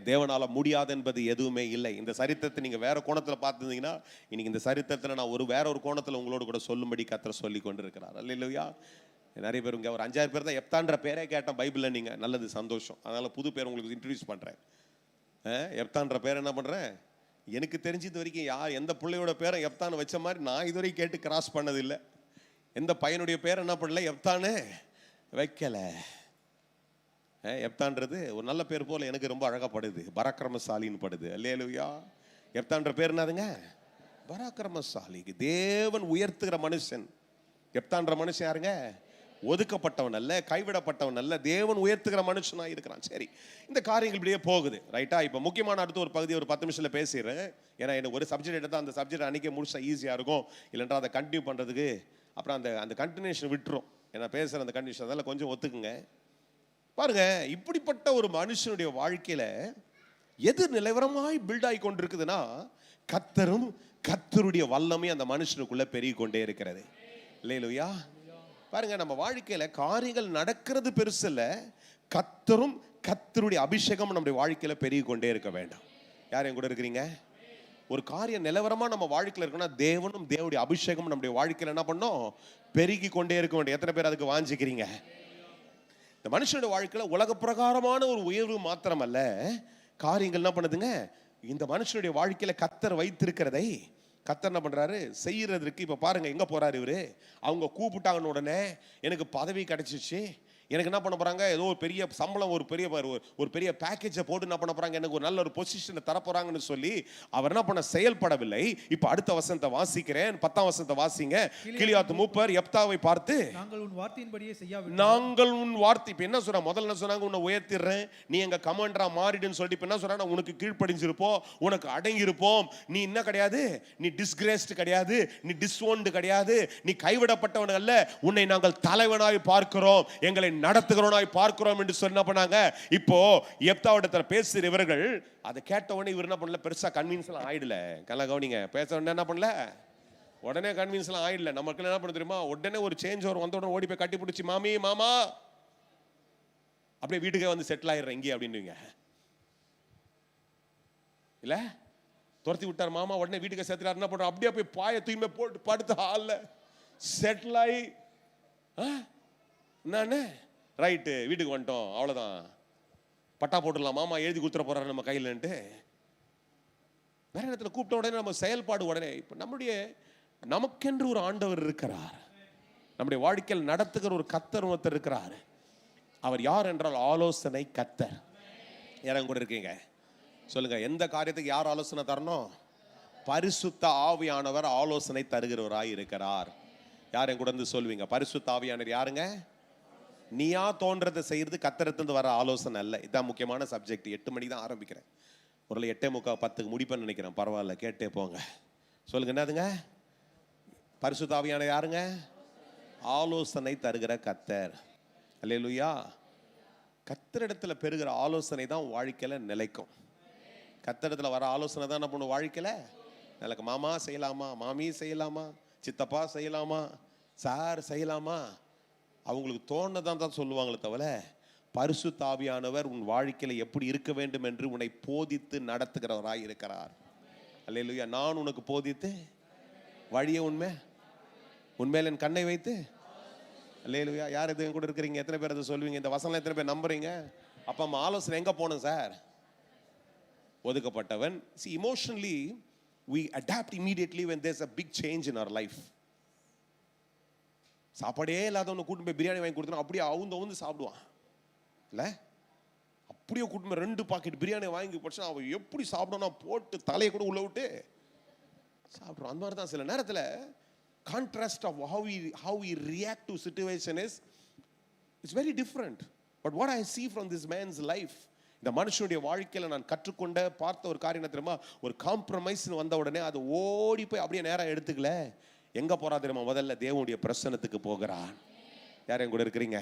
தேவனால முடியாது என்பது எதுவுமே இல்லை. இந்த சரித்திரத்தை நீங்க வேற கோணத்துல பார்த்துருந்தீங்கன்னா இன்னைக்கு இந்த சரித்திரத்துல நான் வேற ஒரு கோணத்துல உங்களோட கூட சொல்லும்படி கர்த்தர் சொல்லி கொண்டு இருக்கிறார். அல்லேலூயா. நிறைய பேர் இங்க ஒரு 5-6 பேர் தான் எப்தான்ற பேரே கேட்டேன் பைபிள்ல. நீங்க நல்லது, சந்தோஷம். அதனால புது பேர் உங்களுக்கு இன்ட்ரடியூஸ் பண்றேன். எப்தான்ற பேர் என்ன பண்றேன், எனக்கு தெரிஞ்சு இது வரைக்கும் எந்த பிள்ளையோட பேரை எப்தான் வச்ச மாதிரி நான் இது வரைக்கும் கேட்டு கிராஸ் பண்ணது இல்லை. எந்த பையனுடைய பேர் என்ன பண்ணல, எப்தானு வைக்கல. எப்தான்றது ஒரு நல்ல பேர் போல எனக்கு ரொம்ப அழகாப்படுது, பராக்கிரமசாலின்னு படுது. அல்லேலூயா. எப்தான்ற பேர் என்னதுங்க, பராக்கிரமசாலி. தேவன் உயர்த்துகிற மனுஷன். எப்தான்ற மனுஷன் யாருங்க, ஒதுக்கப்பட்டவன் அல்ல, கைவிடப்பட்டவன் அல்ல, தேவன் உயர்த்துகிற மனுஷனா இருக்கிறான். சரி, இந்த காரியங்கள் இப்படியே போகுது. ரைட்டா? இப்போ முக்கியமான அடுத்த ஒரு பகுதி ஒரு 10 நிமிஷத்துல பேசிடுறேன். ஏன்னா எனக்கு ஒரு சப்ஜெக்ட் எடுத்தால் அந்த சப்ஜெக்ட் அன்றைக்கே முடிச்சா ஈஸியாக இருக்கும். இல்லைன்றா அதை கண்டினியூ பண்ணுறதுக்கு அப்புறம் அந்த கண்டினியூஷன் விட்டுரும். ஏன்னா பேசுகிற அந்த கண்டினியூஷன் அதெல்லாம் கொஞ்சம் ஒத்துக்குங்க. பாருங்க, இப்படிப்பட்ட ஒரு மனுஷனுடைய வாழ்க்கையில எது நிலவரமாய் பில்ட் ஆகி கொண்டிருக்குதுன்னா கர்த்தரும் கர்த்தருடைய வல்லமை அந்த மனுஷனுக்குள்ள பெருகி கொண்டே இருக்கிறது. அல்லேலூயா. பாருங்க, நம்ம வாழ்க்கையில காரியங்கள் நடக்கிறது பெருசு இல்ல, கர்த்தரும் கர்த்தருடைய அபிஷேகம் நம்முடைய வாழ்க்கையில பெருகி கொண்டே இருக்க வேண்டாம். யார் என் கூட இருக்கிறீங்க? ஒரு காரியம் நிலவரமா நம்ம வாழ்க்கையில இருக்குன்னா தேவனும் தேவனுடைய அபிஷேகம் நம்முடைய வாழ்க்கையில என்ன பண்ணோம், பெருகி கொண்டே இருக்க வேண்டும். எத்தனை பேர் அதுக்கு வாஞ்சிக்கிறீங்க? இந்த மனுஷனுடைய வாழ்க்கையில உலக பிரகாரமான ஒரு உயர்வு மாத்திரமல்ல, காரியங்கள் என்ன பண்ணுதுங்க, இந்த மனுஷனுடைய வாழ்க்கையில கர்த்தர் வைத்திருக்கிறதை கர்த்தர் என்ன பண்றாரு செய்யறதுக்கு. இப்ப பாருங்க, எங்க போறாரு இவரு, அவங்க கூப்பிட்டாங்கன்னு உடனே எனக்கு பதவி கிடைச்சிச்சு, எனக்கு என்ன பண்ண போறாங்க, ஏதோ ஒரு பெரிய சம்பளம், ஒரு பெரிய பேக்கேஜை போட்டு என்ன பண்ண போறாங்க, எனக்கு ஒரு நல்ல ஒரு பொசிஷனை தர போறாங்கன்னு சொல்லி அவர் என்ன பண்ண செயல்படவில்லை. இப்ப அடுத்த வசனத்தை வாசிக்கிறேன், 10ஆம் வசனத்தை வாசிங்க. கிலியாத் மூப்பர் எப்தாவை பார்த்து, நாங்கள் உன் வார்த்தையின்படியே செய்யாவிட்டால், நாங்கள் உன் வார்த்தை, இப்ப என்ன சொல்றாங்க, முதல்ல என்ன சொன்னாங்க, உன்னை உயர்த்திடுறேன், நீ எங்க கமாண்டரா மாறிடுன்னு சொல்லிட்டு இப்ப என்ன சொல்றாங்க, உனக்கு கீழ்ப்படிஞ்சிருப்போம், உனக்கு அடங்கியிருப்போம், நீ என்ன கிடையாது, நீ டிஸ்கிரேஸ்டு கிடையாது, நீ டிஸ்ஓன்டு கிடையாது, நீ கைவிடப்பட்டவன் அல்ல, உன்னை நாங்கள் தலைவனாய் பார்க்கிறோம், எங்களை நடத்துகிறவனாய் பார்க்கிறோம் என்று சொன்ன பண்ணாங்க. இப்போ எப்தாவிடத்துல பேசுற இவர்கள் அதை கேட்ட உடனே இவர் என்ன பண்ணல, பெருசா கன்வின்ஸ் எல்லாம் ஆயிடல. கல கவனிங்க, பேச உடனே என்ன பண்ணல, உடனே கன்வின்ஸ் எல்லாம் ஆயிடல. நமக்கு என்ன பண்ண தெரியுமா, உடனே ஒரு சேஞ்ச் வரும், வந்த உடனே ஓடி போய் கட்டி பிடிச்சி மாமி மாமா அப்படியே வீட்டுக்கே வந்து செட்டில் ஆயிடுறேன் இங்கே அப்படின்னுங்க. இல்ல துரத்தி விட்டார் மாமா, உடனே வீட்டுக்கு சேர்த்துட்டார், என்ன பண்றோம், அப்படியே போய் பாய தூய்மை போட்டு படுத்து ஹால்ல செட்டில் ஆகி நானே ரைட்டு வீட்டுக்கு வந்துட்டோம், அவ்வளோதான், பட்டா போட்டுடலாம், மாமா எழுதி கொடுத்துட போறாரு நம்ம கையிலன்ட்டு. வேற இடத்துல கூப்பிட்ட உடனே நம்ம செயல்பாடு உடனே. இப்போ நமக்கென்று ஒரு ஆண்டவர் இருக்கிறார், நம்முடைய வாழ்க்கையில் நடத்துகிற ஒரு கர்த்தர் ஒருத்தர் இருக்கிறார். அவர் யார் என்றால் ஆலோசனை கர்த்தர். யாரும் கூட இருக்கீங்க சொல்லுங்க, எந்த காரியத்துக்கு யார் ஆலோசனை தரணும்? பரிசுத்த ஆவியானவர் ஆலோசனை தருகிறவராய் இருக்கிறார். யாரும் கூட இருந்து சொல்வீங்க, பரிசுத்த ஆவியானவர் யாருங்க? நீயா தோன்றதை செய்யறது கர்த்தரிடத்திலிருந்து வர ஆலோசனை அல்ல. இதான் முக்கியமான சப்ஜெக்ட். 8 மணிக்கு தான் ஆரம்பிக்கிறேன், ஒரு 8:45 10க்கு முடிப்பேன்னு நினைக்கிறேன். பரவாயில்ல, கேட்டே போங்க. சொல்லுங்க, என்னதுங்க? பரிசுத்த ஆவியானவர் யாருங்க? ஆலோசனை தருகிற கர்த்தர். அல்லேலூயா. கர்த்தரிடத்துல பெறுகிற ஆலோசனை தான் வாழ்க்கையில நிலைக்கும். கர்த்தரிடத்துல வர ஆலோசனை தான் என்ன பண்ணும் வாழ்க்கையில நிலைக்கும். மாமா செய்யலாமா, மாமி செய்யலாமா, சித்தப்பா செய்யலாமா, சார் செய்யலாமா, அவங்களுக்கு தோணுதான் தான் சொல்லுவாங்களே தவிர பரிசுத்த ஆவியானவர் உன் வாழ்க்கையில எப்படி இருக்க வேண்டும் என்று உன்னை போதித்து நடத்துகிறவராய் இருக்கிறார். அல்லேலூயா. நான் உனக்கு போதித்து வழியை உண்மையில என் கண்ணை வைத்து. அல்லேலூயா. யார் இது கூட இருக்கிறீங்க? எத்தனை பேர் அதை சொல்லுவீங்க? இந்த வசனம் எத்தனை பேர் நம்புறீங்க? அப்ப நம்ம ஆலோசனை எங்க போகணும் sir? ஒதுக்கப்பட்டவன். See, emotionally we adapt immediately when there's a big change in our life. சாப்பாடே இல்லாதவனை கூட்டு போய் பிரியாணி வாங்கி கொடுத்தோம், அப்படியே அவுந்து சாப்பிடுவான் இல்லை? அப்படியே கூட்டு போய் 2 பாக்கெட் பிரியாணி வாங்கி போச்சுன்னா அவன் எப்படி சாப்பிடணும், போட்டு தலையை கூட உள்ள விட்டு சாப்பிடுவான். அந்த மாதிரி தான் சில நேரத்தில் contrast of how we react to situation is it's very different. But what I see from this man's life, இந்த மனுஷனுடைய வாழ்க்கையில நான் கற்றுக்கொண்ட பார்த்த ஒரு காரியம் என்ன தெரியுமா, ஒரு காம்ப்ரமைஸ் வந்த உடனே அது ஓடி போய் அப்படியே நேரம் எடுத்துக்கல. எங்க போறா தெரியுமா? முதல்ல தேவனுடைய பிரசன்னத்துக்கு போகிறான். யார் என் கூட இருக்கிறீங்க?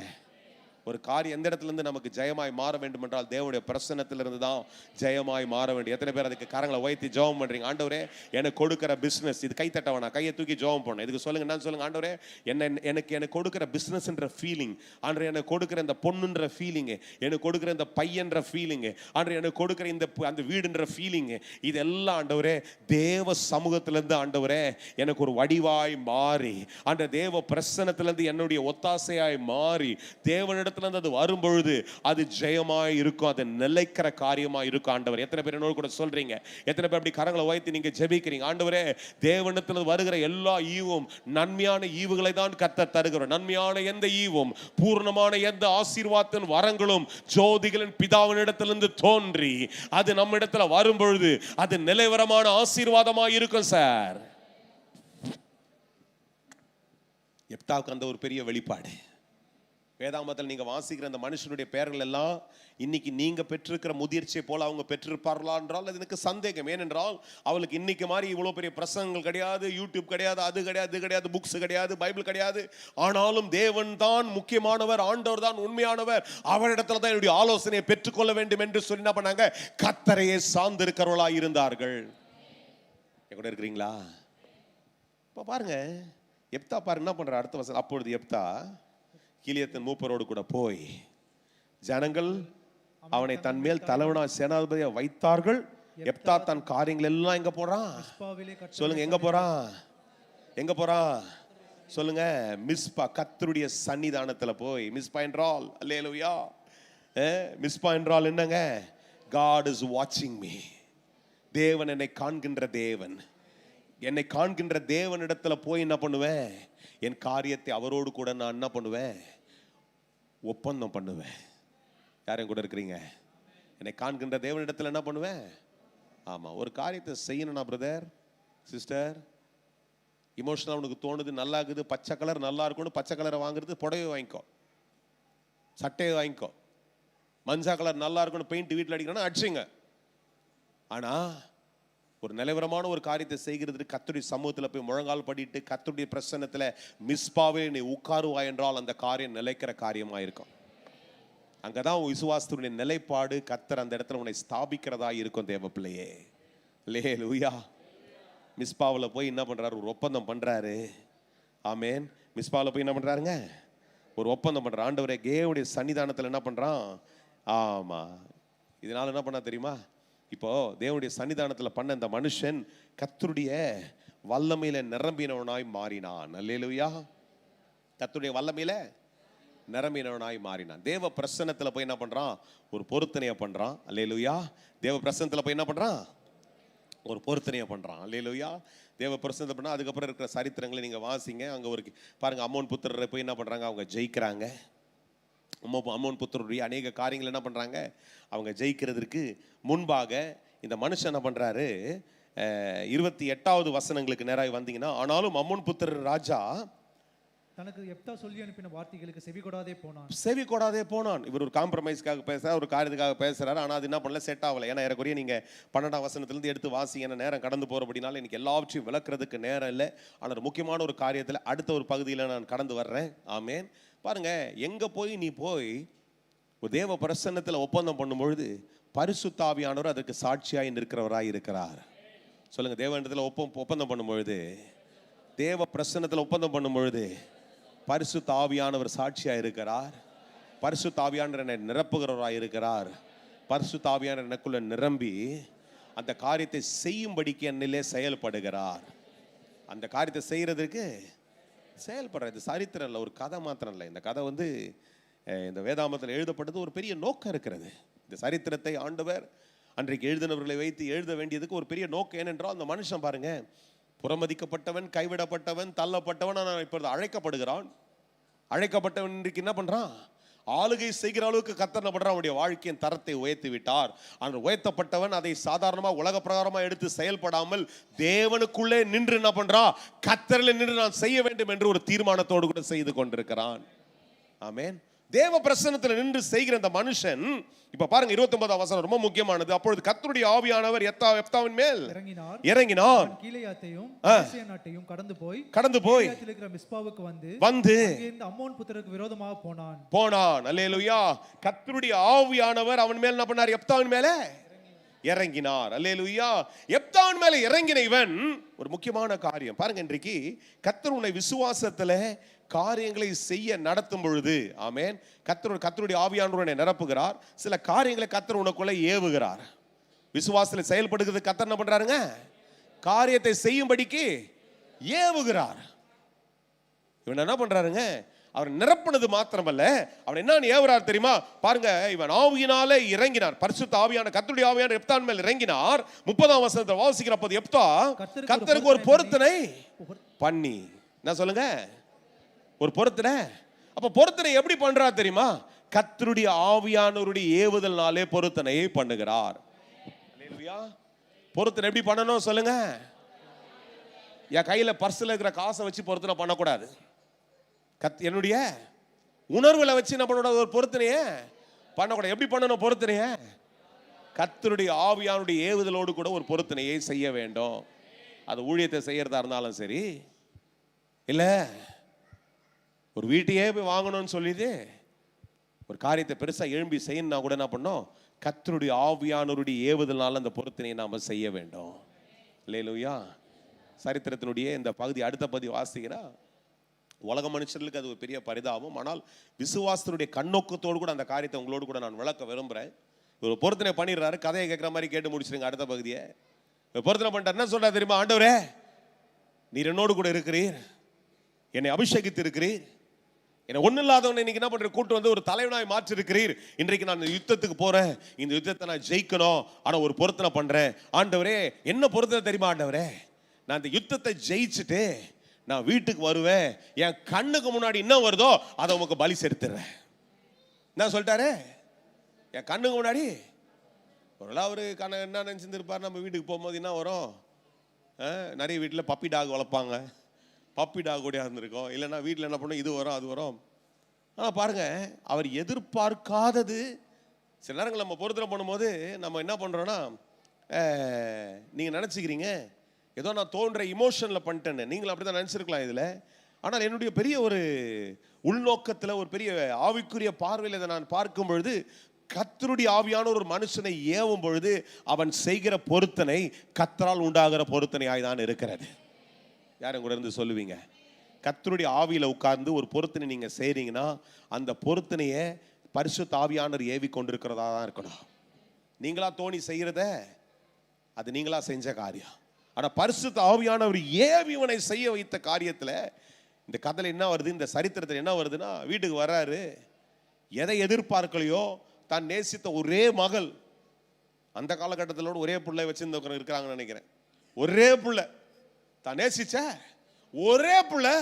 ஒரு காரியம் எந்த இடத்துல இருந்து நமக்கு ஜெயமாய் மாற வேண்டும் என்றால் தேவனுடைய பிரசன்னத்திலிருந்து தான் ஜெயமாய் மாற வேண்டும். எத்தனை பேர் அதுக்கு கரங்களை உயர்த்தி ஜெபம் பண்றீங்க? ஆண்டவரே எனக்கு கொடுக்கிற பிசினஸ், இது கை தட்ட வேணாம், கையை தூக்கி ஜெபம் பண்ணணும். இதுக்கு சொல்லுங்க, என்ன சொல்லுங்க? ஆண்டவரே எனக்கு கொடுக்கிற பிசினஸ்ன்ற ஃபீலிங், ஆண்டவரே எனக்கு கொடுக்கிற இந்த பொண்ணுன்ற ஃபீலிங், எனக்கு கொடுக்கிற இந்த பையன்ற ஃபீலிங், ஆண்டவரே எனக்கு கொடுக்கிற இந்த அந்த வீடுன்ற ஃபீலிங், இதெல்லாம் ஆண்டவரே தேவ சமூகத்திலிருந்து ஆண்டவரே எனக்கு ஒரு வடிவாய் மாறி, அந்த தேவ பிரசன்னத்திலிருந்து என்னுடைய ஒத்தாசையாய் மாறி தேவனிடத்துல அது வரும்பொழுது அது ஜெயமாய் இருக்கும், அது நிலைக்கிற காரியமா இருக்கும். ஆண்டவர், எத்தனை பேர் என்னோட கூட சொல்றீங்க? எத்தனை பேர் அப்படி கரங்களை உயர்த்தி நீங்க ஜெபிக்கிறீங்க? ஆண்டவரே தேவனிடத்தில் வருகிற எல்லா ஈவும் நன்மையான ஈவுகளை தான் கர்த்தர் தருகிறார். நன்மையான எந்த ஈவும், பூர்ணமான எந்த ஆசீர்வாதத்தின் வரங்களும் ஜோதிகளின் பிதாவினிடத்திலிருந்து தோன்றி அது நம்ம இடத்துல வரும்பொழுது அது நிலைவரமான ஆசீர்வாதமா இருக்கும். சார், எப்தாவுக்கு அந்த ஒரு பெரிய வெளிப்பாடு. வேதாமத்தில் நீங்க வாசிக்கிற அந்த மனுஷனுடைய பெயர்கள் எல்லாம் இன்னைக்கு நீங்க பெற்றிருக்கிற முதிர்ச்சியை போல அவங்க பெற்றிருப்பார்களா என்றால் அது எனக்கு சந்தேகம். ஏனென்றால் அவளுக்கு இன்னைக்கு மாதிரி இவ்வளவு பெரிய பிரசங்கங்கள் கிடையாது, யூடியூப் கிடையாது, அது கிடையாது, இது கிடையாது, புக்ஸ் கிடையாது, பைபிள் கிடையாது. ஆனாலும் தேவன் தான் முக்கியமானவர், ஆண்டவர் தான் உண்மையானவர், அவரிடத்துல தான் என்னுடைய ஆலோசனையை பெற்றுக்கொள்ள வேண்டும் என்று சொல்லி என்ன பண்ணாங்க? கர்த்தரையே சார்ந்திருக்கிறவர்களா இருந்தார்கள். என் கூட இருக்கிறீங்களா? இப்ப பாருங்க, எப்தா பாருங்க என்ன பண்ற அடுத்த வசனம். அப்பொழுது எப்தா கிலியத்தின் மூப்பரோடு கூட போய் ஜனங்கள் அவனை தன் மேல் தலைவனா சேனாதிபதியா வைத்தார்கள். எப்தா தன் காரியங்கள் எல்லாம் எங்க போறான்? சொல்லுங்க, எங்க போறான்? எங்க போறான்? சொல்லுங்க, மிஸ்பா, கர்த்தருடைய சன்னிதானத்துல போய். மிஸ்பா என்றால் அல்லேலூயா, மிஸ்பா என்றால் என்னங்க? God is watching me. தேவன் என்னை காண்கின்ற தேவன். என்னை காண்கின்ற தேவனிடத்துல போய் என்ன பண்ணுவேன்? என் காரியத்தை அவரோடு கூட நான் என்ன பண்ணுவேன்? ஒப்பந்தம் பண்ணுவேன். யாரும் கூட இருக்கிறீங்க? என்னை காண்கின்ற தேவனிடத்துல என்ன பண்ணுவேன்? ஆமா, ஒரு காரியத்தை செய்யணும்னா பிரதர் சிஸ்டர், இமோஷனல் உனக்கு தோணுது, நல்லா இருக்குது, பச்சை கலர் நல்லா இருக்கும்னு பச்சை கலரை வாங்குறது, புடவை வாங்கிக்கோ, சட்டையை வாங்கிக்கோ. மஞ்சள் கலர் நல்லா இருக்கும்னு பெயிண்ட் வீட்டில் அடிக்கணும்னா அடிச்சுங்க. ஆனா ஒரு நிலவரமான ஒரு காரியத்தை செய்கிறதுக்கு கர்த்தருடைய சமூகத்தில் போய் முழங்கால் படிட்டு கர்த்தருடைய பிரசன்னத்தில் மிஸ்பாவே நீ உட்காருவாய் என்றால் அந்த காரியம் நிலைக்கிற காரியமா இருக்கும். அங்கதான் விசுவாசத்துடைய நிலைப்பாடு, கர்த்தர் அந்த இடத்துல உன்னை ஸ்தாபிக்கிறதா இருக்கும். தேவ பிள்ளையே, அல்லேலூயா. மிஸ்பாவில் போய் என்ன பண்றாரு? ஒரு ஒப்பந்தம் பண்றாரு. ஆமேன். மிஸ்பாவில் போய் என்ன பண்றாருங்க? ஒரு ஒப்பந்தம் பண்ற. ஆண்டவரே தேவனுடைய சன்னிதானத்தில் என்ன பண்றான்? ஆமா, இதனால என்ன பண்ணா தெரியுமா? இப்போ தேவனுடைய சன்னிதானத்தில் பண்ண இந்த மனுஷன் கர்த்தருடைய வல்லமையில நிரம்பினவனாய் மாறினான். அல்லேலூயா. கர்த்தருடைய வல்லமையில நிரம்பினவனாய் மாறினான். தேவ பிரசன்னத்தில் போய் என்ன பண்றான்? ஒரு பொருத்தனையை பண்றான். அல்லேலூயா. தேவ பிரசன்னத்தில் போய் என்ன பண்றான்? ஒரு பொருத்தனையை பண்றான். அல்லேலூயா. தேவ பிரசன்னத்தை பண்ணா அதுக்கப்புறம் இருக்கிற சரித்திரங்களை நீங்க வாசிங்க. அங்க ஒரு பாருங்க, அம்மோன் புத்திரரை போய் என்ன பண்றாங்க? அவங்க ஜெயிக்கிறாங்க. அம்மோன் புத்திரருடைய அநேக காரியங்கள் என்ன பண்றாங்க? அவங்க ஜெயிக்கிறதுக்கு முன்பாக இந்த மனுஷன் என்ன பண்றாரு? 28வது வசனங்களுக்கு நேராக வந்தீங்கன்னா, ஆனாலும் அம்மோன் புத்திரர் ராஜா தனக்கு எப்தா சொல்லி அனுப்பின வார்த்தைகளுக்கு செவி கொடாதே போனான். இவர் ஒரு காம்ப்ரமைஸ்க்காக பேசுறாரு, ஒரு காரியத்துக்காக பேசுறாரு. ஆனா அது என்ன பண்ணல? செட் ஆகல. ஏன்னா ஏறக்குறைய நீங்க 12ஆம் வசனத்திலிருந்து எடுத்து வாசி. ஏன்னா நேரம் கடந்து போறபடினால எனக்கு எல்லாவற்றையும் விளக்குறதுக்கு நேரம் இல்லை. ஆனால் முக்கியமான ஒரு காரியத்தில் அடுத்த ஒரு பகுதியில் நான் கடந்து வர்றேன். ஆமேன். பாருங்க, எங்க போய் நீ போய் ஒரு தேவ பிரசன்னத்தில் ஒப்பந்தம் பண்ணும் பொழுது பரிசுத்த ஆவியானவர் அதற்கு சாட்சியாய் நிற்கிறவராய் இருக்கிறார். சொல்லுங்க, தேவனிடத்தில் ஒப்பந்தம் பண்ணும் பொழுது, தேவ பிரசன்னத்தில் ஒப்பந்தம் பண்ணும் பொழுது பரிசுத்த ஆவியானவர் சாட்சியா இருக்கிறார். பரிசுத்த ஆவியானவர் என்னை நிரப்புகிறவராய் இருக்கிறார். பரிசுத்த ஆவியானவர் எனக்குள்ள நிரம்பி அந்த காரியத்தை செய்யும்படிக்கு என்னிலே செயல்படுகிறார். அந்த காரியத்தை செய்யறதுக்கு செயல்படுறது சரித்திரம் இல்லை, ஒரு கதை மாத்திரம் இல்லை. இந்த கதை இந்த வேதாமத்தில் எழுதப்பட்டது ஒரு பெரிய நோக்கம் இருக்கிறது. இந்த சரித்திரத்தை ஆண்டவர் அன்றைக்கு எழுதினவர்களை வைத்து எழுத வேண்டியதுக்கு ஒரு பெரிய நோக்கம். ஏனென்றால் அந்த மனுஷன் பாருங்க, புறமதிக்கப்பட்டவன், கைவிடப்பட்டவன், தள்ளப்பட்டவன், ஆனால் இப்பொழுது அழைக்கப்படுகிறான். அழைக்கப்பட்டவன் இன்றைக்கு என்ன பண்றான்? ஆளுகை செய்கிற அளவுக்கு கர்த்தர் என்ன பண்றான்? அவனுடைய வாழ்க்கையின் தரத்தை உயர்த்தி விட்டார். ஆனால் உயர்த்தப்பட்டவன் அதை சாதாரணமா உலக பிரகாரமா எடுத்து செயல்படாமல் தேவனுக்குள்ளே நின்று என்ன பண்றா? கர்த்தரில் நின்று நான் செய்ய வேண்டும் என்று ஒரு தீர்மானத்தோடு கூட செய்து கொண்டிருக்கிறான். ஆமேன். தேவ பிரசன்னத்தில் நின்று செய்கிற அந்த மனுஷன், இப்ப பாருங்க 29 வசனம் ரொம்ப முக்கியமானது. அப்பொழுது கர்த்தருடைய ஆவியானவர் யெப்தாவின் மேல் இறங்கினார். கீலேயாத்தையும் பெலிஸ்திய நாட்டையும் கடந்து போய் கீலேயாத்தில் இருக்கிற மிஸ்பாவுக்கு வந்து அங்கிருந்து அம்மோன் புத்திரருக்கு விரோதமாக போனான். அல்லேலூயா. கர்த்தருடைய ஆவியானவர் அவன் மேல் என்ன பண்ணார்? யெப்தாவின் மேல இறங்கினார். அல்லேலூயா. யெப்தாவின் மேல இறங்கின இவன் ஒரு முக்கியமான காரியம் பாருங்க. இன்றைக்கு கர்த்தர் உன்னை விசுவாசத்துல காரியங்களை செய்ய நடத்தும் பொழுது, ஆமென், கர்த்தருடைய ஆவியானவர் நிரப்புகிறார். சில காரியங்களை கர்த்தர் உனக்குள்ள ஏவுகிறார். விசுவாசத்தில் செயல்படுகிறது கர்த்தர் என்ன பண்றாருங்க? காரியத்தை செய்யும்படிக்கு ஏவுகிறார். இவன் என்ன பண்றாருங்க? அவர் நிரப்புனது மாத்திரமல்ல, அவர் என்ன ஏவுறார் தெரியுமா? பாருங்க, இவன் ஆவியினாலே இறங்கினார். பரிசுத்த ஆவியான கர்த்தருடைய ஆவியான யெப்தான் மேல் இறங்கினார். 30ஆம் வசனத்தை வாசிக்கிறப்ப யெப்தா கர்த்தருக்கு ஒரு பொருத்தனை பண்ணி, என்ன சொல்லுங்க? ஒரு பொருத்தனை. அப்ப பொருத்தனை எப்படி பண்றார் தெரியுமா? கர்த்தருடைய ஆவியானவருடைய ஏவுதல்னாலே பொருத்தனையை பண்ணுகிறார். அல்லேலூயா. பொருத்தனை எப்படி பண்ணணும் சொல்லுங்க? என் கையில பர்ஸ்ல இருக்கிற காசை வச்சு பொருத்தனை பண்ணக்கூடாது. என்னுடைய உணர்வுகளை வச்சு என்ன பண்ணக்கூடாது? ஒரு பொருத்தனைய பண்ணக்கூடாது. எப்படி பண்ணணும் பொருத்தனைய? கர்த்தருடைய ஆவியானுடைய ஏவுதலோடு கூட ஒரு பொருத்தனையை செய்ய வேண்டும். அது ஊழியத்தை செய்யறதா இருந்தாலும் சரி, இல்ல ஒரு வீட்டையே போய் வாங்கணும்னு சொல்லிட்டு ஒரு காரியத்தை பெருசா எழும்பி செய்யணும்னா கூட என்ன பண்ணோம்? கர்த்தருடைய ஆவியானவருடைய ஏவுதல்னால அந்த பொருத்தனையை நாம செய்ய வேண்டும். அல்லேலூயா. சரித்திரத்தினுடைய இந்த பகுதி, அடுத்த பகுதி வாசிக்கிறா, உலக மனுஷர்களுக்கு அது ஒரு பெரிய பரிதாபம். ஆனால் விசுவாசத்தினுடைய கண்ணோக்கத்தோடு கூட அந்த காரியத்தை உங்களோடு கூட நான் விளக்க விரும்புகிறேன். ஒரு பொருத்தனை பண்ணிடுறாரு. கதையை கேட்குற மாதிரி கேட்டு முடிச்சிருங்க. அடுத்த பகுதியை பொருத்தனை பண்ணிட்டார். என்ன சொல்றாரு தெரியுமா? ஆண்டவரே, நீர் என்னோடு கூட இருக்கிறீர், என்னை அபிஷேகித்து இருக்கிறீர், என்னை ஒன்றும் இல்லாதவனை இன்னைக்கு என்ன பண்ற கூட்டு வந்து ஒரு தலைவனாய் மாற்றி இருக்கிறீர். இன்றைக்கு நான் யுத்தத்துக்கு போறேன், இந்த யுத்தத்தை நான் ஜெயிக்கணும். ஆனா ஒரு பொருத்தனை பண்றேன். ஆண்டவரே, என்ன பொருத்தனை தெரியுமா? ஆண்டவரே, நான் இந்த யுத்தத்தை ஜெயிச்சுட்டு நான் வீட்டுக்கு வருவேன். என் கண்ணுக்கு முன்னாடி என்ன வருதோ அதை உமக்கு பலி செலுத்துறேன். என்ன சொல்லிட்டாரு? என் கண்ணுக்கு முன்னாடி ஒரு அவரு என்ன நினைச்சிருப்பாரு? நம்ம வீட்டுக்கு போகும்போது என்ன வரும்? நிறைய வீட்டில் பப்பி டாக் வளர்ப்பாங்க. பப்பி டாக் கூட இருந்திருக்கும். இல்லைன்னா வீட்டில் என்ன பண்ணும்? இது வரும், அது வரும். ஆனால் பாருங்க, அவர் எதிர்பார்க்காதது. சில நேரங்கள் நம்ம பொருத்தனை பண்ணும்போது நம்ம என்ன பண்ணுறோன்னா, நீங்கள் நினச்சிக்கிறீங்க ஏதோ நான் தோன்ற இமோஷனில் பண்ணிட்டேன்னு. நீங்களும் அப்படி தான் நினச்சிருக்கலாம் இதில். ஆனால் என்னுடைய பெரிய ஒரு உள்நோக்கத்தில், ஒரு பெரிய ஆவிக்குரிய பார்வையில் இதை நான் பார்க்கும் பொழுது, கர்த்தருடைய ஆவியான ஒரு மனுஷனை ஏவும் பொழுது அவன் செய்கிற பொருத்தனை கர்த்தரால் உண்டாகிற பொருத்தனையாய் தான் இருக்கிறது. யாரும் கூட இருந்து சொல்லுவீங்க? கர்த்தருடைய ஆவியில உட்கார்ந்து ஒரு பொருத்தனை நீங்க செய்றீங்கன்னா அந்த பொருத்தனையை பரிசுத்த ஆவியானவர் ஏவி கொண்டிருக்கிறதா தான் இருக்கணும். நீங்களா தோணி செய்யறத அது நீங்களா செஞ்ச காரியம். ஆனா பரிசுத்த ஆவியானவர் ஏவிவனை செய்ய வைத்த காரியத்துல இந்த கதையில என்ன வருது? இந்த சரித்திரத்தில் என்ன வருதுன்னா, வீட்டுக்கு வர்றாரு. எதை எதிர்பார்க்கலையோ, தான் நேசித்த ஒரே மகள், அந்த காலகட்டத்தில் ஒரே பிள்ளை வச்சிருந்தவங்க இருக்கிறாங்கன்னு நினைக்கிறேன். ஒரே பிள்ளை, தான் நேசிச்ச ஒரே பிள்ளை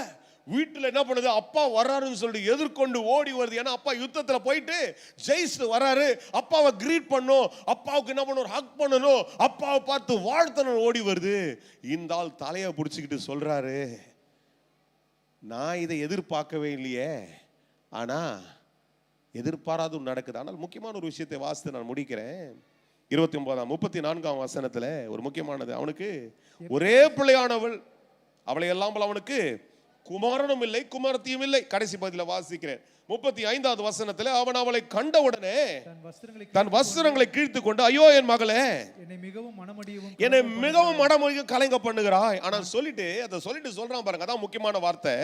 வீட்டில் என்ன பண்ணுது? அப்பா வர்றாருன்னு சொல்லிட்டு எதிர்கொண்டு ஓடி வருது. ஏன்னா அப்பா யுத்தத்தில் போயிட்டு ஜெயிச்சுட்டு வர்றாரு. அப்பாவை கிரீட் பண்ணும், அப்பாவுக்கு என்ன பண்ணணும்? ஹக் பண்ணணும், அப்பாவை பார்த்து வாழ்த்தணும், ஓடி வருது. இந்த ஆள் தலையை பிடிச்சிக்கிட்டு சொல்றாரு, நான் இதை எதிர்பார்க்கவே இல்லையே, ஆனா எதிர்பாராது நடக்குது. ஆனால் முக்கியமான ஒரு விஷயத்தை வாசித்து நான் முடிக்கிறேன். 34ஆம் வசனத்துல ஒரு முக்கியமானது. அவனுக்கு ஒரே பிள்ளையானவள், அவளை எல்லாம் அவனுக்கு குமாரனும் இல்லை, குமாரத்தியும் இல்லை. கடைசி பகுதியில வாசிக்கிறேன் 35வது வசனத்துல, அவன் அவளை கண்டவுடனே தன் வஸ்திரங்களை கிழித்து கொண்டு, ஐயோ என் மகளே, என்னை மிகவும் மனமடியும் கலங்க பண்ணுகிறாய். ஆனா சொல்லிட்டு சொல்றான் பாருங்க, அதான் முக்கியமான வார்த்தை.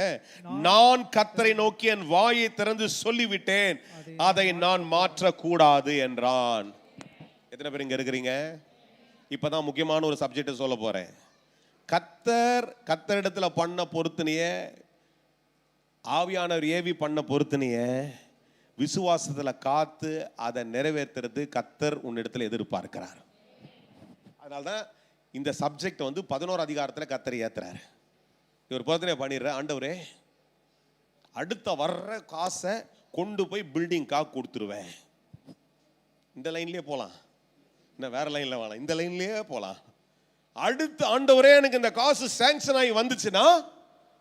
நான் கர்த்தரை நோக்கி என் வாயை திறந்து சொல்லிவிட்டேன், அதை நான் மாற்றக்கூடாது என்றான். எத்தனை பேர் இங்க இருக்கிறீங்க? இப்பதான் முக்கியமான ஒரு சப்ஜெக்ட் சொல்ல போறேன். கர்த்தரிடத்துல பண்ண பொருத்தனைய, ஆவியானவர் ஏவி பண்ண பொருத்தனைய விசுவாசத்துல காத்து அதை நிறைவேற்றுறது கர்த்தர் உன்னிடத்துல எதிர்பார்க்கிறார். அதனால்தான் இந்த சப்ஜெக்ட் 11 அதிகாரத்துல கர்த்தர் ஏத்துறாரு. இவர் பொருத்தனை பண்ணிடுற, ஆண்டவரே அடுத்த வர்ற காசை கொண்டு போய் பில்டிங்காக கொடுத்துருவேன். இந்த லைன்லயே போலாம், இன்னும் வேற லைன்ல வேணாம், இந்த லைன்லயே போலாம். அடுத்து ஆண்டவரே எனக்கு இந்த காசு சாங்ஷன் ஆகி வந்துச்சுன்னா